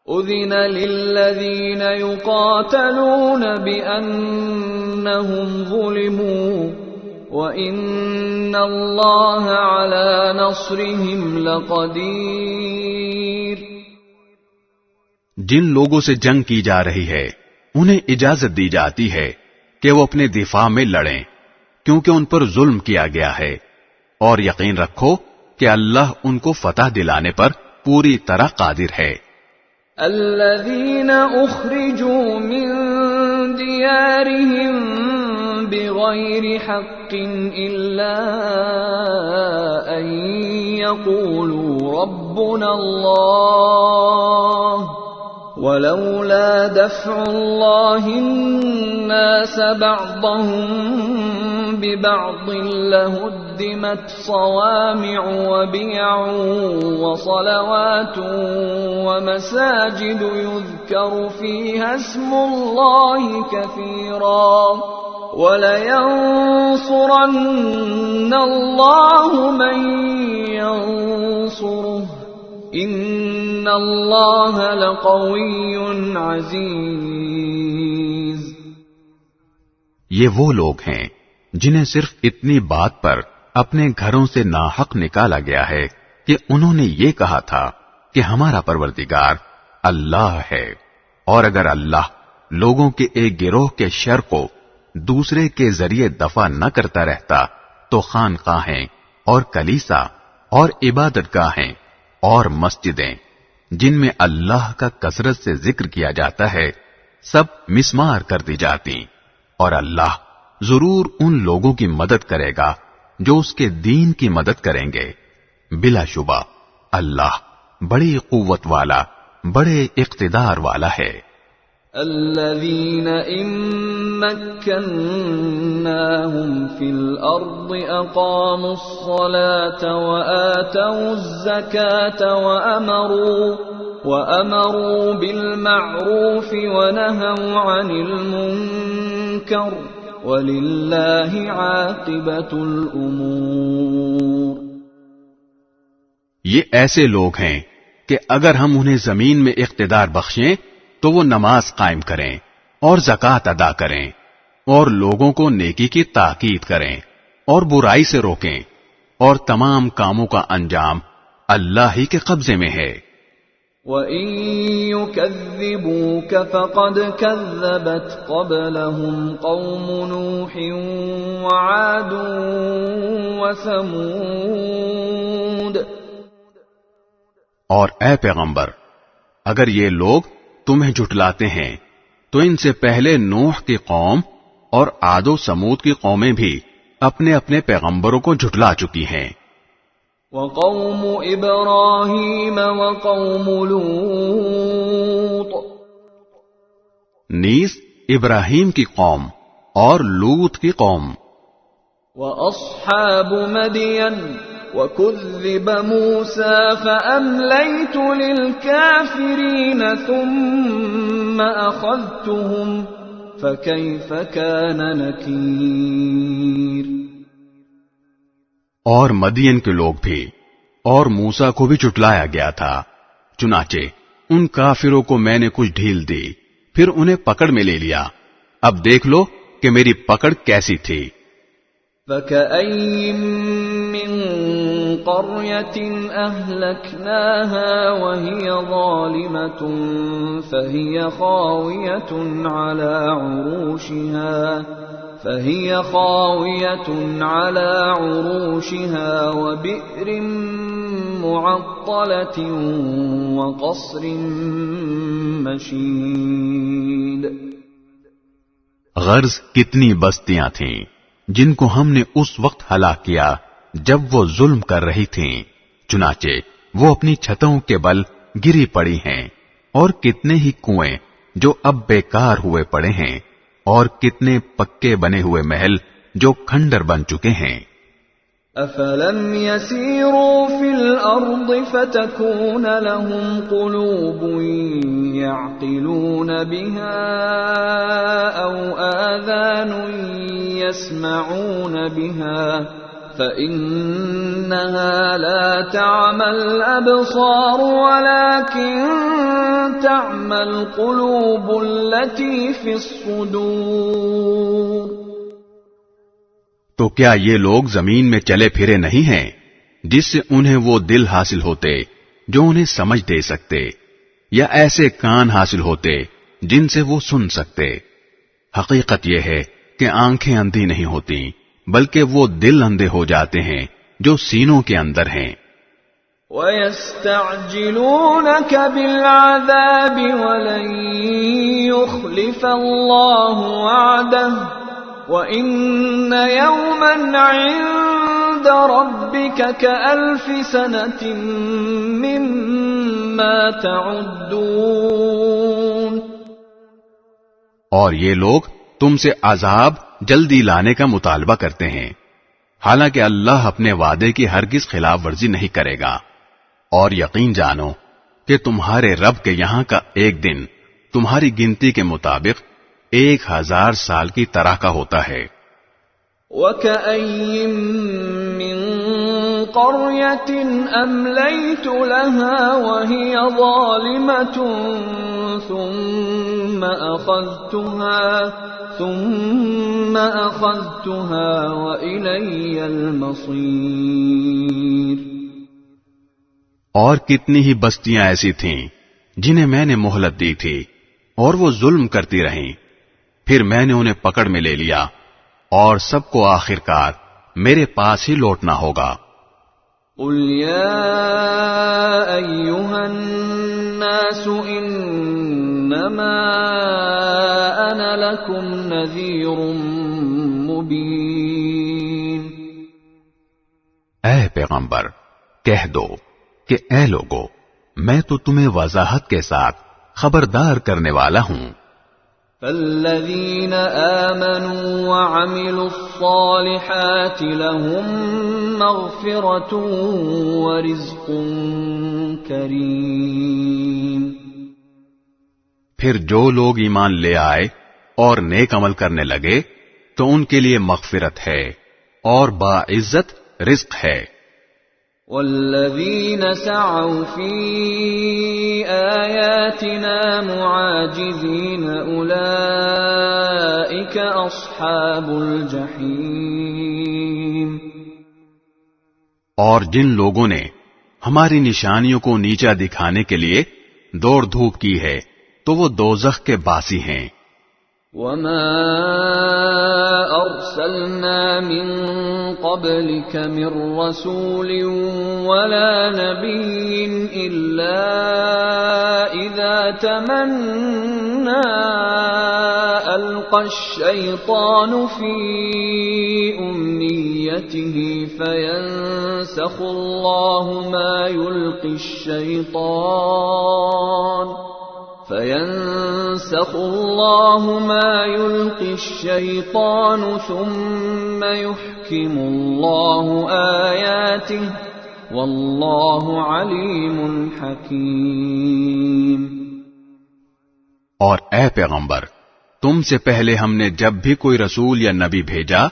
اذن للذین یقاتلون بأنہم ظلموا وَإِنَّ اللَّهَ عَلَى نَصْرِهِمْ لَقَدِيرٌ. جن لوگوں سے جنگ کی جا رہی ہے انہیں اجازت دی جاتی ہے کہ وہ اپنے دفاع میں لڑیں کیونکہ ان پر ظلم کیا گیا ہے، اور یقین رکھو کہ اللہ ان کو فتح دلانے پر پوری طرح قادر ہے. الذين اخرجوا من ديارهم بغير حق الا ان يقولوا ربنا الله ولولا دفع الله الناس بعضهم ببعض لهدمت صوامع وبيع وصلوات ومساجد يذكر فيها اسم الله كثيرا ولينصرن الله من ينصره ان اللہ لقوی عزیز. یہ وہ لوگ ہیں جنہیں صرف اتنی بات پر اپنے گھروں سے ناحق نکالا گیا ہے کہ انہوں نے یہ کہا تھا کہ ہمارا پروردگار اللہ ہے، اور اگر اللہ لوگوں کے ایک گروہ کے شر کو دوسرے کے ذریعے دفع نہ کرتا رہتا تو خانقاہیں اور کلیسا اور عبادت گاہیں اور مسجدیں جن میں اللہ کا کثرت سے ذکر کیا جاتا ہے سب مسمار کر دی جاتی، اور اللہ ضرور ان لوگوں کی مدد کرے گا جو اس کے دین کی مدد کریں گے. بلا شبہ اللہ بڑی قوت والا بڑے اقتدار والا ہے. الذين إن مكناهم في الأرض أقاموا الصلاة وآتوا الزكاة وأمروا بالمعروف ونهوا عن المنكر ولله عاقبة الأمور. یہ ایسے لوگ ہیں کہ اگر ہم انہیں زمین میں اقتدار بخشیں تو وہ نماز قائم کریں اور زکوٰۃ ادا کریں اور لوگوں کو نیکی کی تاکید کریں اور برائی سے روکیں، اور تمام کاموں کا انجام اللہ ہی کے قبضے میں ہے. وَإِن يُكَذِّبُوكَ فَقَدْ كَذَّبَتْ قَبْلَهُمْ قَوْمُ نُوحٍ وَعَادٌ وَثَمُودَ. اور اے پیغمبر، اگر یہ لوگ تمہیں جھٹلاتے ہیں تو ان سے پہلے نوح کی قوم اور عاد و سمود کی قومیں بھی اپنے اپنے پیغمبروں کو جھٹلا چکی ہیں. وَقَوْمُ إِبْرَاهِيمَ وَقَوْمُ لُوطٍ. نیز ابراہیم کی قوم اور لوط کی قوم. وَأَصْحَابُ مَدْيَنَ وَكُذِّبَ مُوسَى فَأَمْلَيْتُ لِلْكَافِرِينَ ثُمَّ أَخَذْتُهُمْ فَكَيْفَ كَانَ نَكِيرِ. اور مدین کے لوگ بھی اور موسیٰ کو بھی جھٹلایا گیا تھا، چنانچہ ان کافروں کو میں نے کچھ ڈھیل دی پھر انہیں پکڑ میں لے لیا. اب دیکھ لو کہ میری پکڑ کیسی تھی. فكأين من قرية أهلكناها وهي ظالمة فهي خاوية على عروشها وبئر معطلة وقصر مشيد. غرض کتنی بستیاں تھیں جن کو ہم نے اس وقت ہلاک کیا جب وہ ظلم کر رہی تھیں، چنانچہ وہ اپنی چھتوں کے بل گری پڑی ہیں، اور کتنے ہی کنویں جو اب بیکار ہوئے پڑے ہیں، اور کتنے پکے بنے ہوئے محل جو کھنڈر بن چکے ہیں۔ افلم يسيروا في الارض فتكون لهم قلوب يعقلون بها او آذان يسمعون بها فإنها لا تعمى الأبصار ولكن تعمى القلوب التي في الصدور۔ تو کیا یہ لوگ زمین میں چلے پھرے نہیں ہیں جس سے انہیں وہ دل حاصل ہوتے جو انہیں سمجھ دے سکتے، یا ایسے کان حاصل ہوتے جن سے وہ سن سکتے؟ حقیقت یہ ہے کہ آنکھیں اندھی نہیں ہوتی بلکہ وہ دل اندھے ہو جاتے ہیں جو سینوں کے اندر ہیں۔ وَيَسْتَعْجِلُونَكَ بِالْعَذَابِ وَلَن يُخْلِفَ اللَّهُ وَعْدَهُ وَإِنَّ يَوْمًا عِندَ رَبِّكَ كَأَلْفِ سَنَةٍ مِّمَّا تَعُدُّونَ۔ اور یہ لوگ تم سے عذاب جلدی لانے کا مطالبہ کرتے ہیں، حالانکہ اللہ اپنے وعدے کی ہرگز خلاف ورزی نہیں کرے گا، اور یقین جانو کہ تمہارے رب کے یہاں کا ایک دن تمہاری گنتی کے مطابق 1000 سال کی طرح کا ہوتا ہے۔ وَكَأَيِّن مِّن قَرْيَةٍ أَمْلَيْتُ لَهَا وَهِيَ ظَالِمَةٌ ثُمَّ أَخَذْتُهَا وَإِلَيَّ الْمَصِيرُ۔ اور کتنی ہی بستیاں ایسی تھیں جنہیں میں نے مہلت دی تھی اور وہ ظلم کرتی رہیں، پھر میں نے انہیں پکڑ میں لے لیا، اور سب کو آخرکار میرے پاس ہی لوٹنا ہوگا۔ قُلْ يَا أَيُّهَا النَّاسُ إِنَّمَا أَنَا لَكُمْ نَذِيرٌ مُبِينٌ۔ اے پیغمبر، کہہ دو کہ اے لوگو، میں تو تمہیں وضاحت کے ساتھ خبردار کرنے والا ہوں۔ فَالَّذِينَ آمَنُوا وَعَمِلُوا الصَّالِحَاتِ لَهُم مَّغْفِرَةٌ وَرِزْقٌ كَرِيمٌ۔ پھر جو لوگ ایمان لے آئے اور نیک عمل کرنے لگے تو ان کے لیے مغفرت ہے اور باعزت رزق ہے۔ وَالَّذِينَ سَعَوْا فِي آيَاتِنَا مُعَاجِزِينَ أُولَئِكَ أَصْحَابُ الْجَحِيمِ۔ اور جن لوگوں نے ہماری نشانیوں کو نیچا دکھانے کے لیے دوڑ دھوپ کی ہے تو وہ دوزخ کے باسی ہیں۔ وَمَا أَرْسَلْنَا مِن قَبْلِكَ مِن رَّسُولٍ وَلَا نَبِيٍّ إِلَّا إِذَا تَمَنَّىٰ أَلْقَى الشَّيْطَانُ فِي أُمْنِيَّتِهِ فَيَنسَخُ اللَّهُ مَا يُلْقِي الشَّيْطَانُ ثُمَّ يُحْكِمُ اللَّهُ آيَاتِهِ وَاللَّهُ عَلِيمٌ حَكِيمٌ۔ اور اے پیغمبر، تم سے پہلے ہم نے جب بھی کوئی رسول یا نبی بھیجا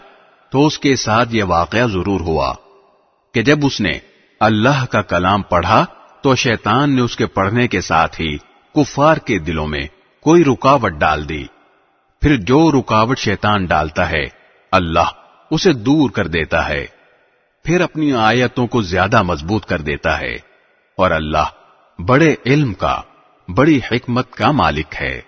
تو اس کے ساتھ یہ واقعہ ضرور ہوا کہ جب اس نے اللہ کا کلام پڑھا تو شیطان نے اس کے پڑھنے کے ساتھ ہی کفار کے دلوں میں کوئی رکاوٹ ڈال دی، پھر جو رکاوٹ شیطان ڈالتا ہے اللہ اسے دور کر دیتا ہے، پھر اپنی آیتوں کو زیادہ مضبوط کر دیتا ہے، اور اللہ بڑے علم کا، بڑی حکمت کا مالک ہے۔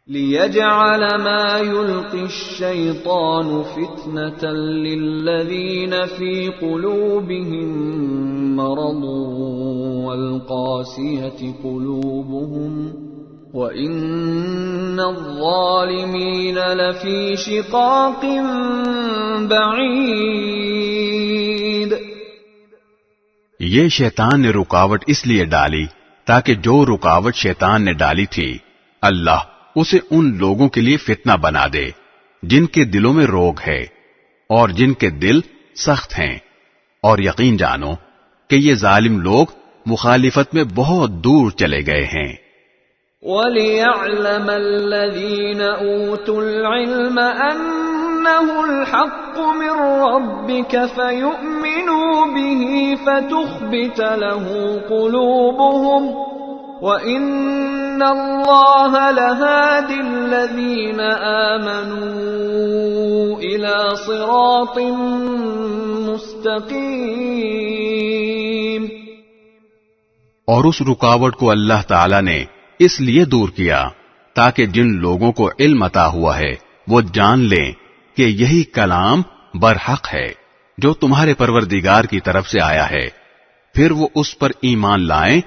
لِيَجْعَلَ مَا يُلْقِي الشَّيْطَانُ فِتْنَةً لِلَّذِينَ فِي قُلُوبِهِم مَّرَضٌ وَالْقَاسِيَةِ قُلُوبُهُمْ وَإِنَّ الظَّالِمِينَ لَفِي شِقَاقٍ بَعِيدٍ۔ یہ شیطان نے رکاوٹ اس لیے ڈالی تاکہ جو رکاوٹ شیطان نے ڈالی تھی اللہ اسے ان لوگوں کے لیے فتنہ بنا دے جن کے دلوں میں روگ ہے اور جن کے دل سخت ہیں، اور یقین جانو کہ یہ ظالم لوگ مخالفت میں بہت دور چلے گئے ہیں۔ وَلِيَعْلَمَ الَّذِينَ أُوتُوا الْعِلْمَ أَنَّهُ الْحَقُّ مِنْ رَبِّكَ فَيُؤْمِنُوا بِهِ فَتُخْبِتَ لَهُ قُلُوبُهُمْ وَإِنَّ اللَّهَ لَهَادِ الَّذِينَ آمَنُوا إِلَى صِرَاطٍ مُسْتَقِيمٍ۔ اور اس رکاوٹ کو اللہ تعالی نے اس لیے دور کیا تاکہ جن لوگوں کو علم عطا ہوا ہے وہ جان لیں کہ یہی کلام برحق ہے جو تمہارے پروردگار کی طرف سے آیا ہے، پھر وہ اس پر ایمان لائیں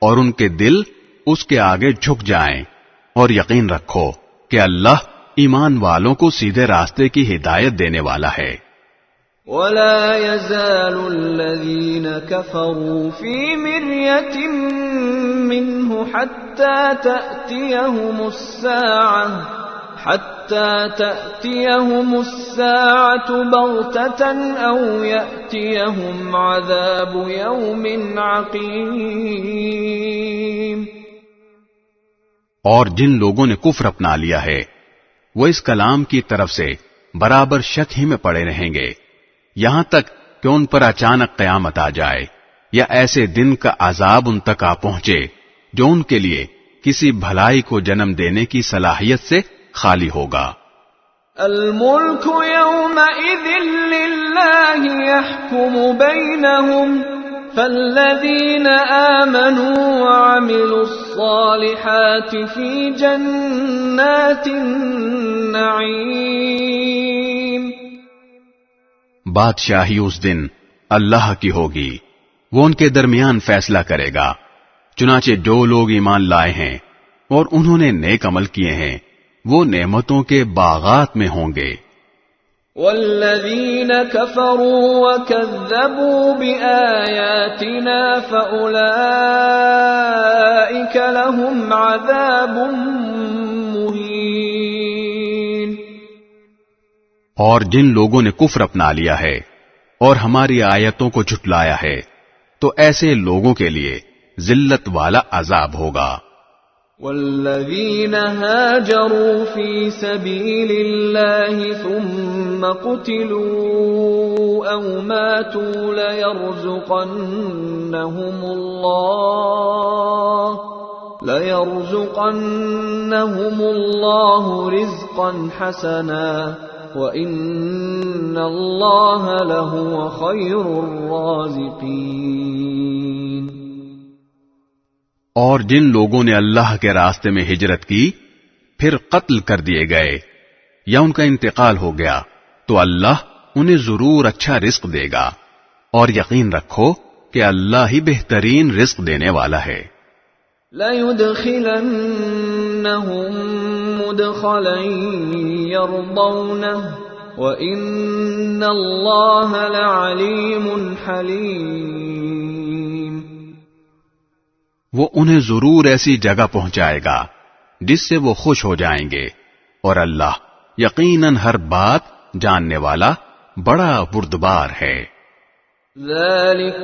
اور ان کے دل اس کے آگے جھک جائیں، اور یقین رکھو کہ اللہ ایمان والوں کو سیدھے راستے کی ہدایت دینے والا ہے۔ وَلَا يَزَالُ الَّذِينَ كَفَرُوا فِي مِرْيَةٍ مِّنْهُ حَتَّى تَأْتِيَهُمُ السَّاعَةُ بَغْتَةً أَوْ يَأْتِيَهُمْ عَذَابُ يَوْمٍ عَقِيمٍ۔ اور جن لوگوں نے کفر اپنا لیا ہے وہ اس کلام کی طرف سے برابر شک ہی میں پڑے رہیں گے یہاں تک کہ ان پر اچانک قیامت آ جائے یا ایسے دن کا عذاب ان تک آ پہنچے جو ان کے لیے کسی بھلائی کو جنم دینے کی صلاحیت سے خالی ہوگا۔ الملک یومئذ للہ یحکم بینہم فالذین آمنوا وعملوا الصالحات فی جنات النعیم۔ بادشاہی اس دن اللہ کی ہوگی، وہ ان کے درمیان فیصلہ کرے گا، چنانچہ جو لوگ ایمان لائے ہیں اور انہوں نے نیک عمل کیے ہیں وہ نعمتوں کے باغات میں ہوں گے۔ والذین کفروا وکذبوا بآیاتنا فأولئک لهم عذاب مہین۔ اور جن لوگوں نے کفر اپنا لیا ہے اور ہماری آیتوں کو جھٹلایا ہے تو ایسے لوگوں کے لیے ذلت والا عذاب ہوگا۔ والذین هاجروا فی سبیل اللہ ثم قتلوا او ماتوا لَيَرْزُقَنَّهُمُ اللَّهُ رِزْقًا حَسَنًا وَإِنَّ اللَّهَ لَهُوَ خَيْرُ الرَّازِقِينَ۔ اور جن لوگوں نے اللہ کے راستے میں ہجرت کی پھر قتل کر دیے گئے یا ان کا انتقال ہو گیا تو اللہ انہیں ضرور اچھا رزق دے گا، اور یقین رکھو کہ اللہ ہی بہترین رزق دینے والا ہے۔ لَيُدْخِلَنَّهُمْ مُدْخَلًا يَرْضَوْنَهُ وَإِنَّ اللَّهَ لَعَلِيمٌ حَلِيمٌ۔ وہ انہیں ضرور ایسی جگہ پہنچائے گا جس سے وہ خوش ہو جائیں گے، اور اللہ یقیناً ہر بات جاننے والا بڑا بردبار ہے۔ ذَلِكَ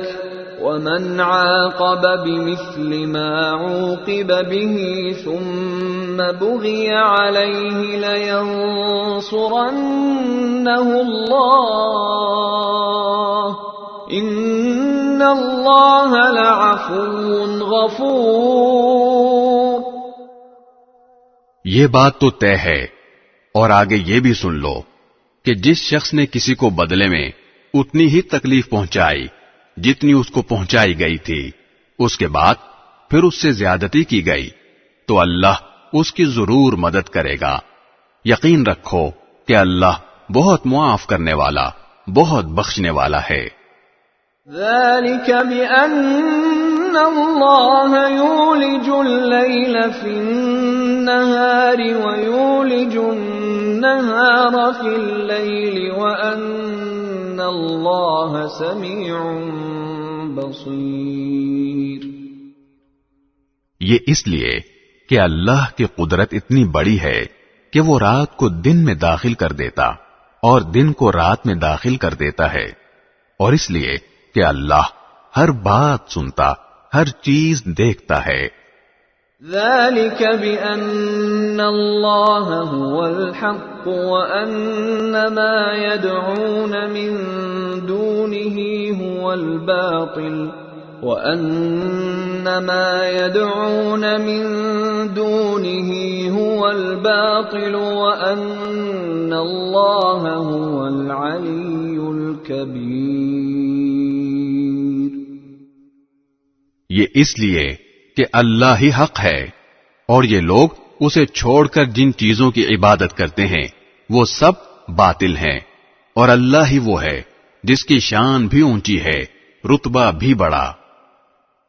وَمَنْ عَاقَبَ بِمِثْلِ مَا عُوقِبَ بِهِ ثُمَّ بُغِيَ عَلَيْهِ لَيَنصُرَنَّهُ اللَّهُ إِنَّ اللَّهَ لَعَفُوٌّ غَفُورٌ۔ یہ بات تو طے ہے، اور آگے یہ بھی سن لو کہ جس شخص نے کسی کو بدلے میں اتنی ہی تکلیف پہنچائی جتنی اس کو پہنچائی گئی تھی، اس کے بعد پھر اس سے زیادتی کی گئی، تو اللہ اس کی ضرور مدد کرے گا۔ یقین رکھو کہ اللہ بہت معاف کرنے والا، بہت بخشنے والا ہے۔ ذلك بأن الله يولج الليل في النهار ويولج النهار في الليل وأن الله سميع بصير۔ یہ اس لیے کہ اللہ کی قدرت اتنی بڑی ہے کہ وہ رات کو دن میں داخل کر دیتا اور دن کو رات میں داخل کر دیتا ہے، اور اس لیے کہ اللہ ہر بات سنتا، ہر چیز دیکھتا ہے۔ ذلك بأن الله هو الحق وأن ما يدعون من دونه هو الباطل وأن ما يدعون من دونه هو الباطل وأن الله هو العلي الكبير۔ یہ اس لیے کہ اللہ ہی حق ہے، اور یہ لوگ اسے چھوڑ کر جن چیزوں کی عبادت کرتے ہیں وہ سب باطل ہیں، اور اللہ ہی وہ ہے جس کی شان بھی اونچی ہے، رتبہ بھی بڑا۔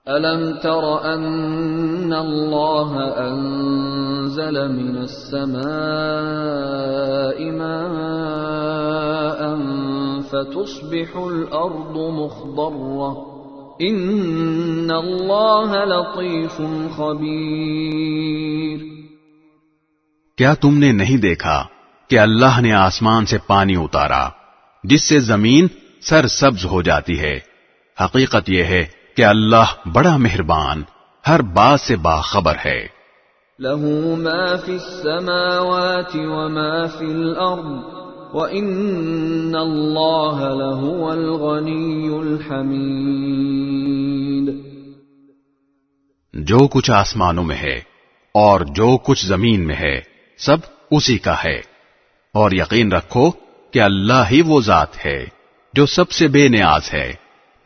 أَلَمْ تَرَ أَنَّ اللَّهَ أَنزَلَ مِنَ السَّمَاءِ مَاءً فَتُصْبِحُ الْأَرْضُ مُخْضَرَّةً إِنَّ اللَّهَ لَطِيفٌ خَبِيرٌ۔ کیا تم نے نہیں دیکھا کہ اللہ نے آسمان سے پانی اتارا جس سے زمین سرسبز ہو جاتی ہے؟ حقیقت یہ ہے کہ اللہ بڑا مہربان، ہر بات سے باخبر ہے۔ لَهُ مَا فِي السَّمَاوَاتِ وَمَا فِي الْأَرْضِ وَإِنَّ اللَّهَ لَهُوَ الْغَنِيُّ الْحَمِيدُ۔ جو کچھ آسمانوں میں ہے اور جو کچھ زمین میں ہے سب اسی کا ہے، اور یقین رکھو کہ اللہ ہی وہ ذات ہے جو سب سے بے نیاز ہے،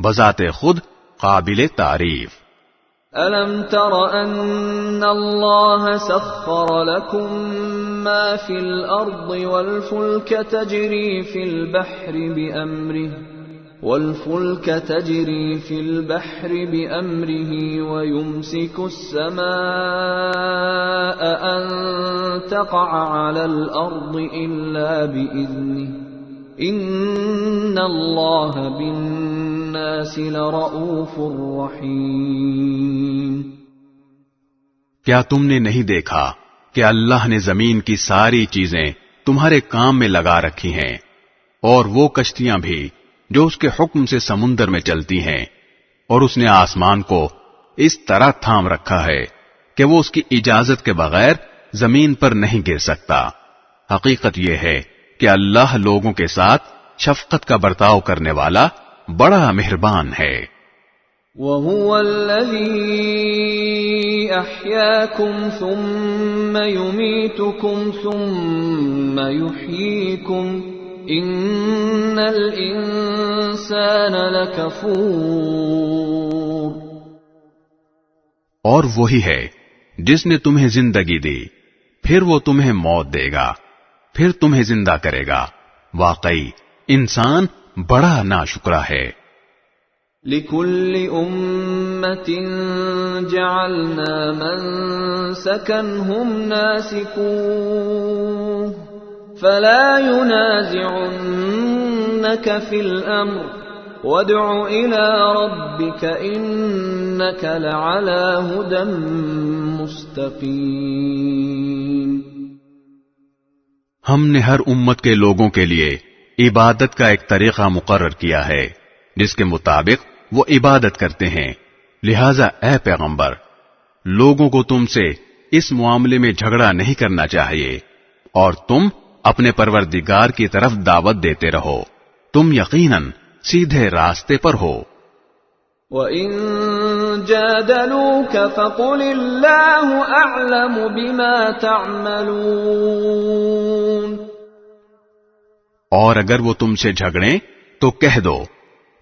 بذات خود قابل تعریف۔ أَلَمْ تَرَ أَنَّ اللَّهَ سَخَّرَ لَكُم مَّا فِي الْأَرْضِ وَالْفُلْكَ تَجْرِي فِي الْبَحْرِ بِأَمْرِهِ وَيُمْسِكُ السَّمَاءَ أَن تَقَعَ عَلَى الْأَرْضِ إِلَّا بِإِذْنِهِ إِنَّ اللَّهَ بِالنَّاسِ لَرَءُوفٌ رَحِيمٌ۔ کیا تم نے نہیں دیکھا کہ اللہ نے زمین کی ساری چیزیں تمہارے کام میں لگا رکھی ہیں، اور وہ کشتیاں بھی جو اس کے حکم سے سمندر میں چلتی ہیں، اور اس نے آسمان کو اس طرح تھام رکھا ہے کہ وہ اس کی اجازت کے بغیر زمین پر نہیں گر سکتا۔ حقیقت یہ ہے کہ اللہ لوگوں کے ساتھ شفقت کا برتاؤ کرنے والا بڑا مہربان ہے۔ وَهُوَ الَّذِي أَحْيَاكُمْ ثُمَّ يُمِيتُكُمْ ثُمَّ يُحْيِيكُمْ إِنَّ الْإِنسَانَ لَكَفُورٌ۔ اور وہی ہے جس نے تمہیں زندگی دی، پھر وہ تمہیں موت دے گا، پھر تمہیں زندہ کرے گا، واقعی انسان بڑا ناشکرا ہے۔ لِكُلِّ أُمَّةٍ جَعَلْنَا مَنسَكًا هُمْ نَاسِكُوهُ فَلَا يُنَازِعُنَّكَ فِي الْأَمْرِ وَادْعُ إِلَى رَبِّكَ إِنَّكَ لَعَلَى هُدًى مُسْتَقِيمٍ۔ ہم نے ہر امت کے لوگوں کے لیے عبادت کا ایک طریقہ مقرر کیا ہے جس کے مطابق وہ عبادت کرتے ہیں، لہذا اے پیغمبر، لوگوں کو تم سے اس معاملے میں جھگڑا نہیں کرنا چاہیے، اور تم اپنے پروردگار کی طرف دعوت دیتے رہو، تم یقیناً سیدھے راستے پر ہو۔ وَإِن جَادَلُوكَ فَقُلِ اللَّهُ أَعْلَمُ بِمَا تَعْمَلُونَ۔ اور اگر وہ تم سے جھگڑیں تو کہہ دو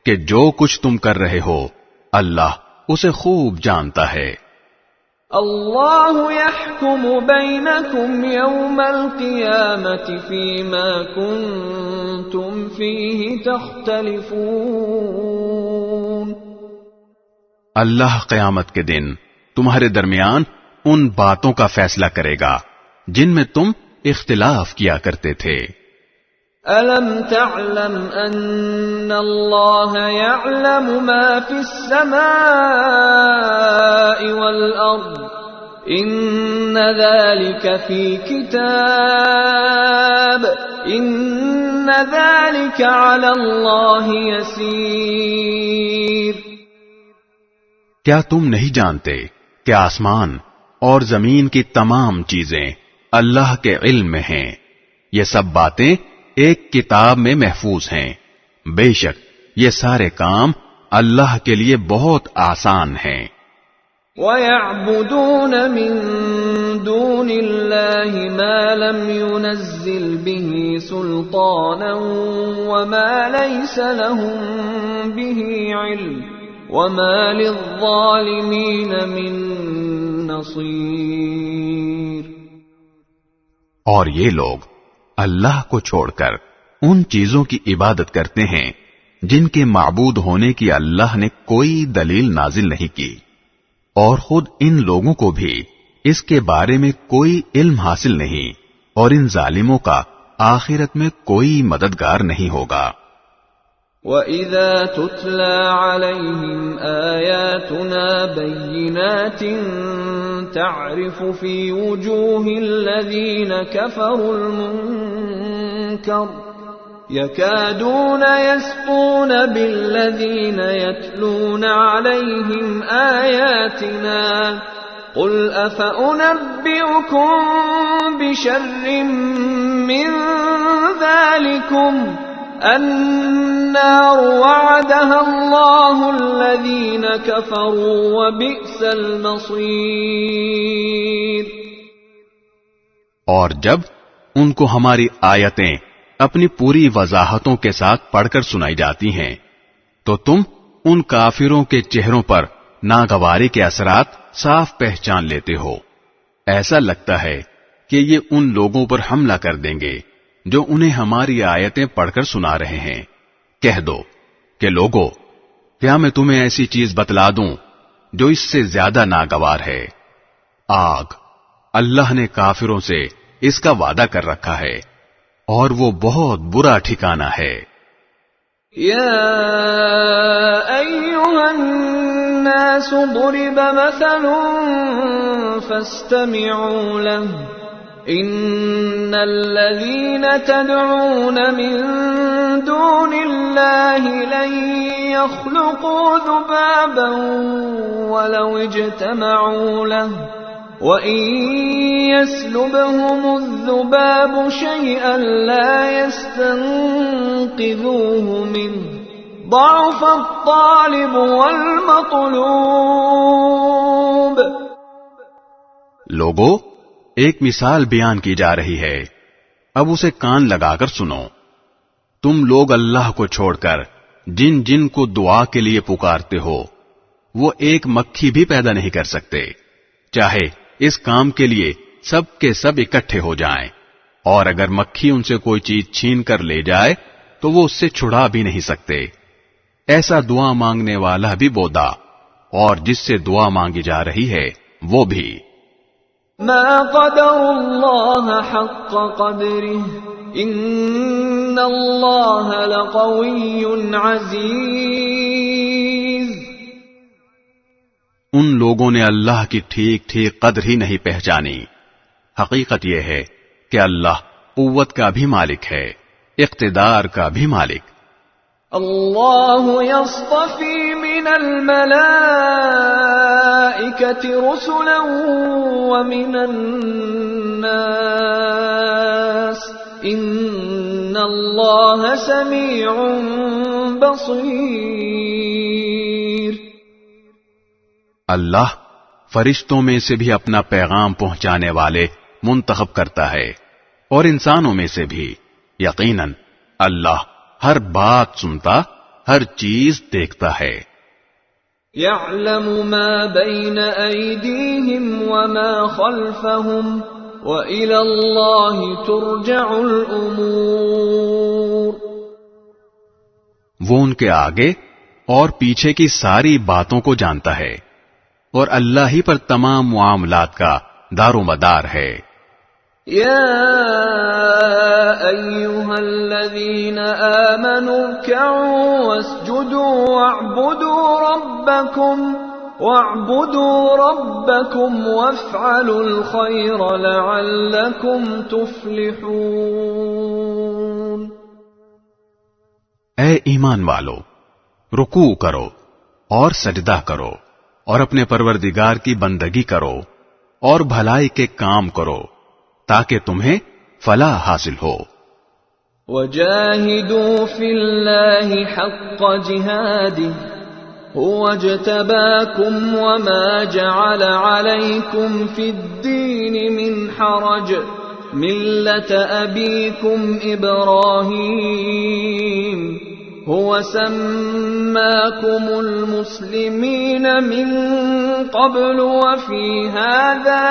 کہ جو کچھ تم کر رہے ہو اللہ اسے خوب جانتا ہے۔ اللہ یحکم بینکم یوم القیامة فیما کنتم فیہ تختلفون۔ اللہ قیامت کے دن تمہارے درمیان ان باتوں کا فیصلہ کرے گا جن میں تم اختلاف کیا کرتے تھے۔ أَلَمْ تَعْلَمْ أَنَّ اللَّهَ يَعْلَمُ مَا فِي السَّمَاءِ وَالْأَرْضِ إِنَّ ذَلِكَ فِي كِتَابٍ إِنَّ ذَلِكَ عَلَى اللَّهِ يَسِيرٌ۔ کیا تم نہیں جانتے کہ آسمان اور زمین کی تمام چیزیں اللہ کے علم میں ہیں؟ یہ سب باتیں ایک کتاب میں محفوظ ہیں۔ بے شک یہ سارے کام اللہ کے لیے بہت آسان ہیں۔ وَيَعْبُدُونَ مِن دُونِ اللَّهِ مَا لَمْ يُنَزِّلْ بِهِ سُلْطَانًا وَمَا لَيْسَ لَهُم بِهِ عِلْمٌ وَمَا لِلظَّالِمِينَ مِن نَصِيرٍ۔ اور یہ لوگ اللہ کو چھوڑ کر ان چیزوں کی عبادت کرتے ہیں جن کے معبود ہونے کی اللہ نے کوئی دلیل نازل نہیں کی، اور خود ان لوگوں کو بھی اس کے بارے میں کوئی علم حاصل نہیں، اور ان ظالموں کا آخرت میں کوئی مددگار نہیں ہوگا۔ وَإِذَا تُتْلَى عَلَيْهِمْ آيَاتُنَا بَيِّنَاتٍ تَعْرِفُ فِي وُجُوهِ الَّذِينَ كَفَرُوا الْمُنكَرَ يَكَادُونَ يَسْطُونَ بِالَّذِينَ يَتْلُونَ عَلَيْهِمْ آيَاتِنَا قُلْ أَفَأُنَبِّئُكُم بِشَرٍّ مِّن ذَلِكُمْ النار وعدها الله الذين كفروا وبئس المصير۔ اور جب ان کو ہماری آیتیں اپنی پوری وضاحتوں کے ساتھ پڑھ کر سنائی جاتی ہیں تو تم ان کافروں کے چہروں پر ناگواری کے اثرات صاف پہچان لیتے ہو۔ ایسا لگتا ہے کہ یہ ان لوگوں پر حملہ کر دیں گے جو انہیں ہماری آیتیں پڑھ کر سنا رہے ہیں۔ کہہ دو کہ لوگو، کیا میں تمہیں ایسی چیز بتلا دوں جو اس سے زیادہ ناگوار ہے؟ آگ، اللہ نے کافروں سے اس کا وعدہ کر رکھا ہے اور وہ بہت برا ٹھکانہ ہے۔ یا ایھا الناس ضرب مثل فاستمعوا له ان الذين تدعون من دون الله لن يخلقوا ذبابا ولو اجتمعوا له وان يسلبهم الذباب شيئا لا يستنقذوه منه ضعف الطالب والمطلوب۔ لوگو، ایک مثال بیان کی جا رہی ہے، اب اسے کان لگا کر سنو۔ تم لوگ اللہ کو چھوڑ کر جن جن کو دعا کے لیے پکارتے ہو وہ ایک مکھی بھی پیدا نہیں کر سکتے، چاہے اس کام کے لیے سب کے سب اکٹھے ہو جائیں، اور اگر مکھی ان سے کوئی چیز چھین کر لے جائے تو وہ اس سے چھڑا بھی نہیں سکتے۔ ایسا دعا مانگنے والا بھی بودا، اور جس سے دعا مانگی جا رہی ہے وہ بھی۔ ما قدر اللہ حق قدرہ ان اللہ لقوی عزیز۔ ان لوگوں نے اللہ کی ٹھیک ٹھیک قدر ہی نہیں پہچانی۔ حقیقت یہ ہے کہ اللہ قوت کا بھی مالک ہے، اقتدار کا بھی مالک۔ اللہ یصطفی من الملائکۃ رسلا ومن الناس ان اللہ سمیع بصیر۔ اللہ فرشتوں میں سے بھی اپنا پیغام پہنچانے والے منتخب کرتا ہے اور انسانوں میں سے بھی۔ یقیناً اللہ ہر بات سنتا، ہر چیز دیکھتا ہے۔ يعلم ما بين أيديهم وما خلفهم وإلى الله ترجع الأمور۔ وہ ان کے آگے اور پیچھے کی ساری باتوں کو جانتا ہے، اور اللہ ہی پر تمام معاملات کا دار و مدار ہے۔ يا أيها الذين آمنوا اركعوا واسجدوا واعبدوا ربكم وافعلوا الخير لعلكم تفلحون۔ اے ایمان والو، رکوع کرو اور سجدہ کرو اور اپنے پروردگار کی بندگی کرو اور بھلائی کے کام کرو تاکہ تمہیں فلاح حاصل ہو۔ وجاهدوا في الله حق جهاده هو اجتباكم وما جعل عليكم في الدين من حرج ملة أبيكم إبراهيم هو سماكم المسلمين من قبل وفي هذا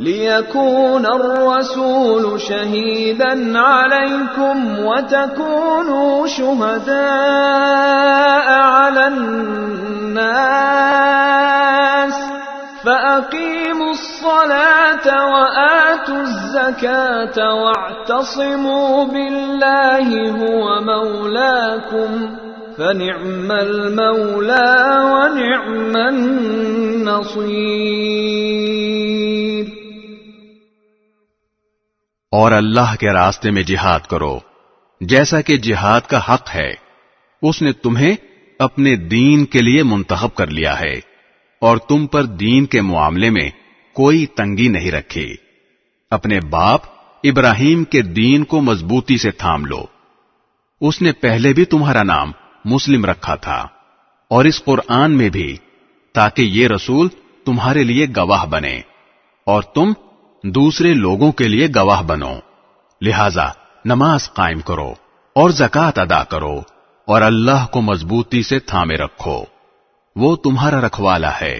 ليكون الرسول شهيدا عليكم وتكونوا شهداء على الناس فأقيموا الصلاة وآتوا الزكاة واعتصموا بالله هو مولاكم فنعم المولى ونعم النصير۔ اور اللہ کے راستے میں جہاد کرو جیسا کہ جہاد کا حق ہے۔ اس نے تمہیں اپنے دین کے لیے منتخب کر لیا ہے اور تم پر دین کے معاملے میں کوئی تنگی نہیں رکھی۔ اپنے باپ ابراہیم کے دین کو مضبوطی سے تھام لو۔ اس نے پہلے بھی تمہارا نام مسلم رکھا تھا، اور اس قرآن میں بھی، تاکہ یہ رسول تمہارے لیے گواہ بنے اور تم دوسرے لوگوں کے لیے گواہ بنو۔ لہذا نماز قائم کرو اور زکوٰۃ ادا کرو اور اللہ کو مضبوطی سے تھامے رکھو، وہ تمہارا رکھوالا ہے۔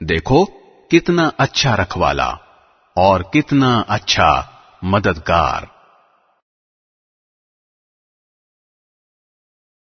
دیکھو کتنا اچھا رکھوالا اور کتنا اچھا مددگار۔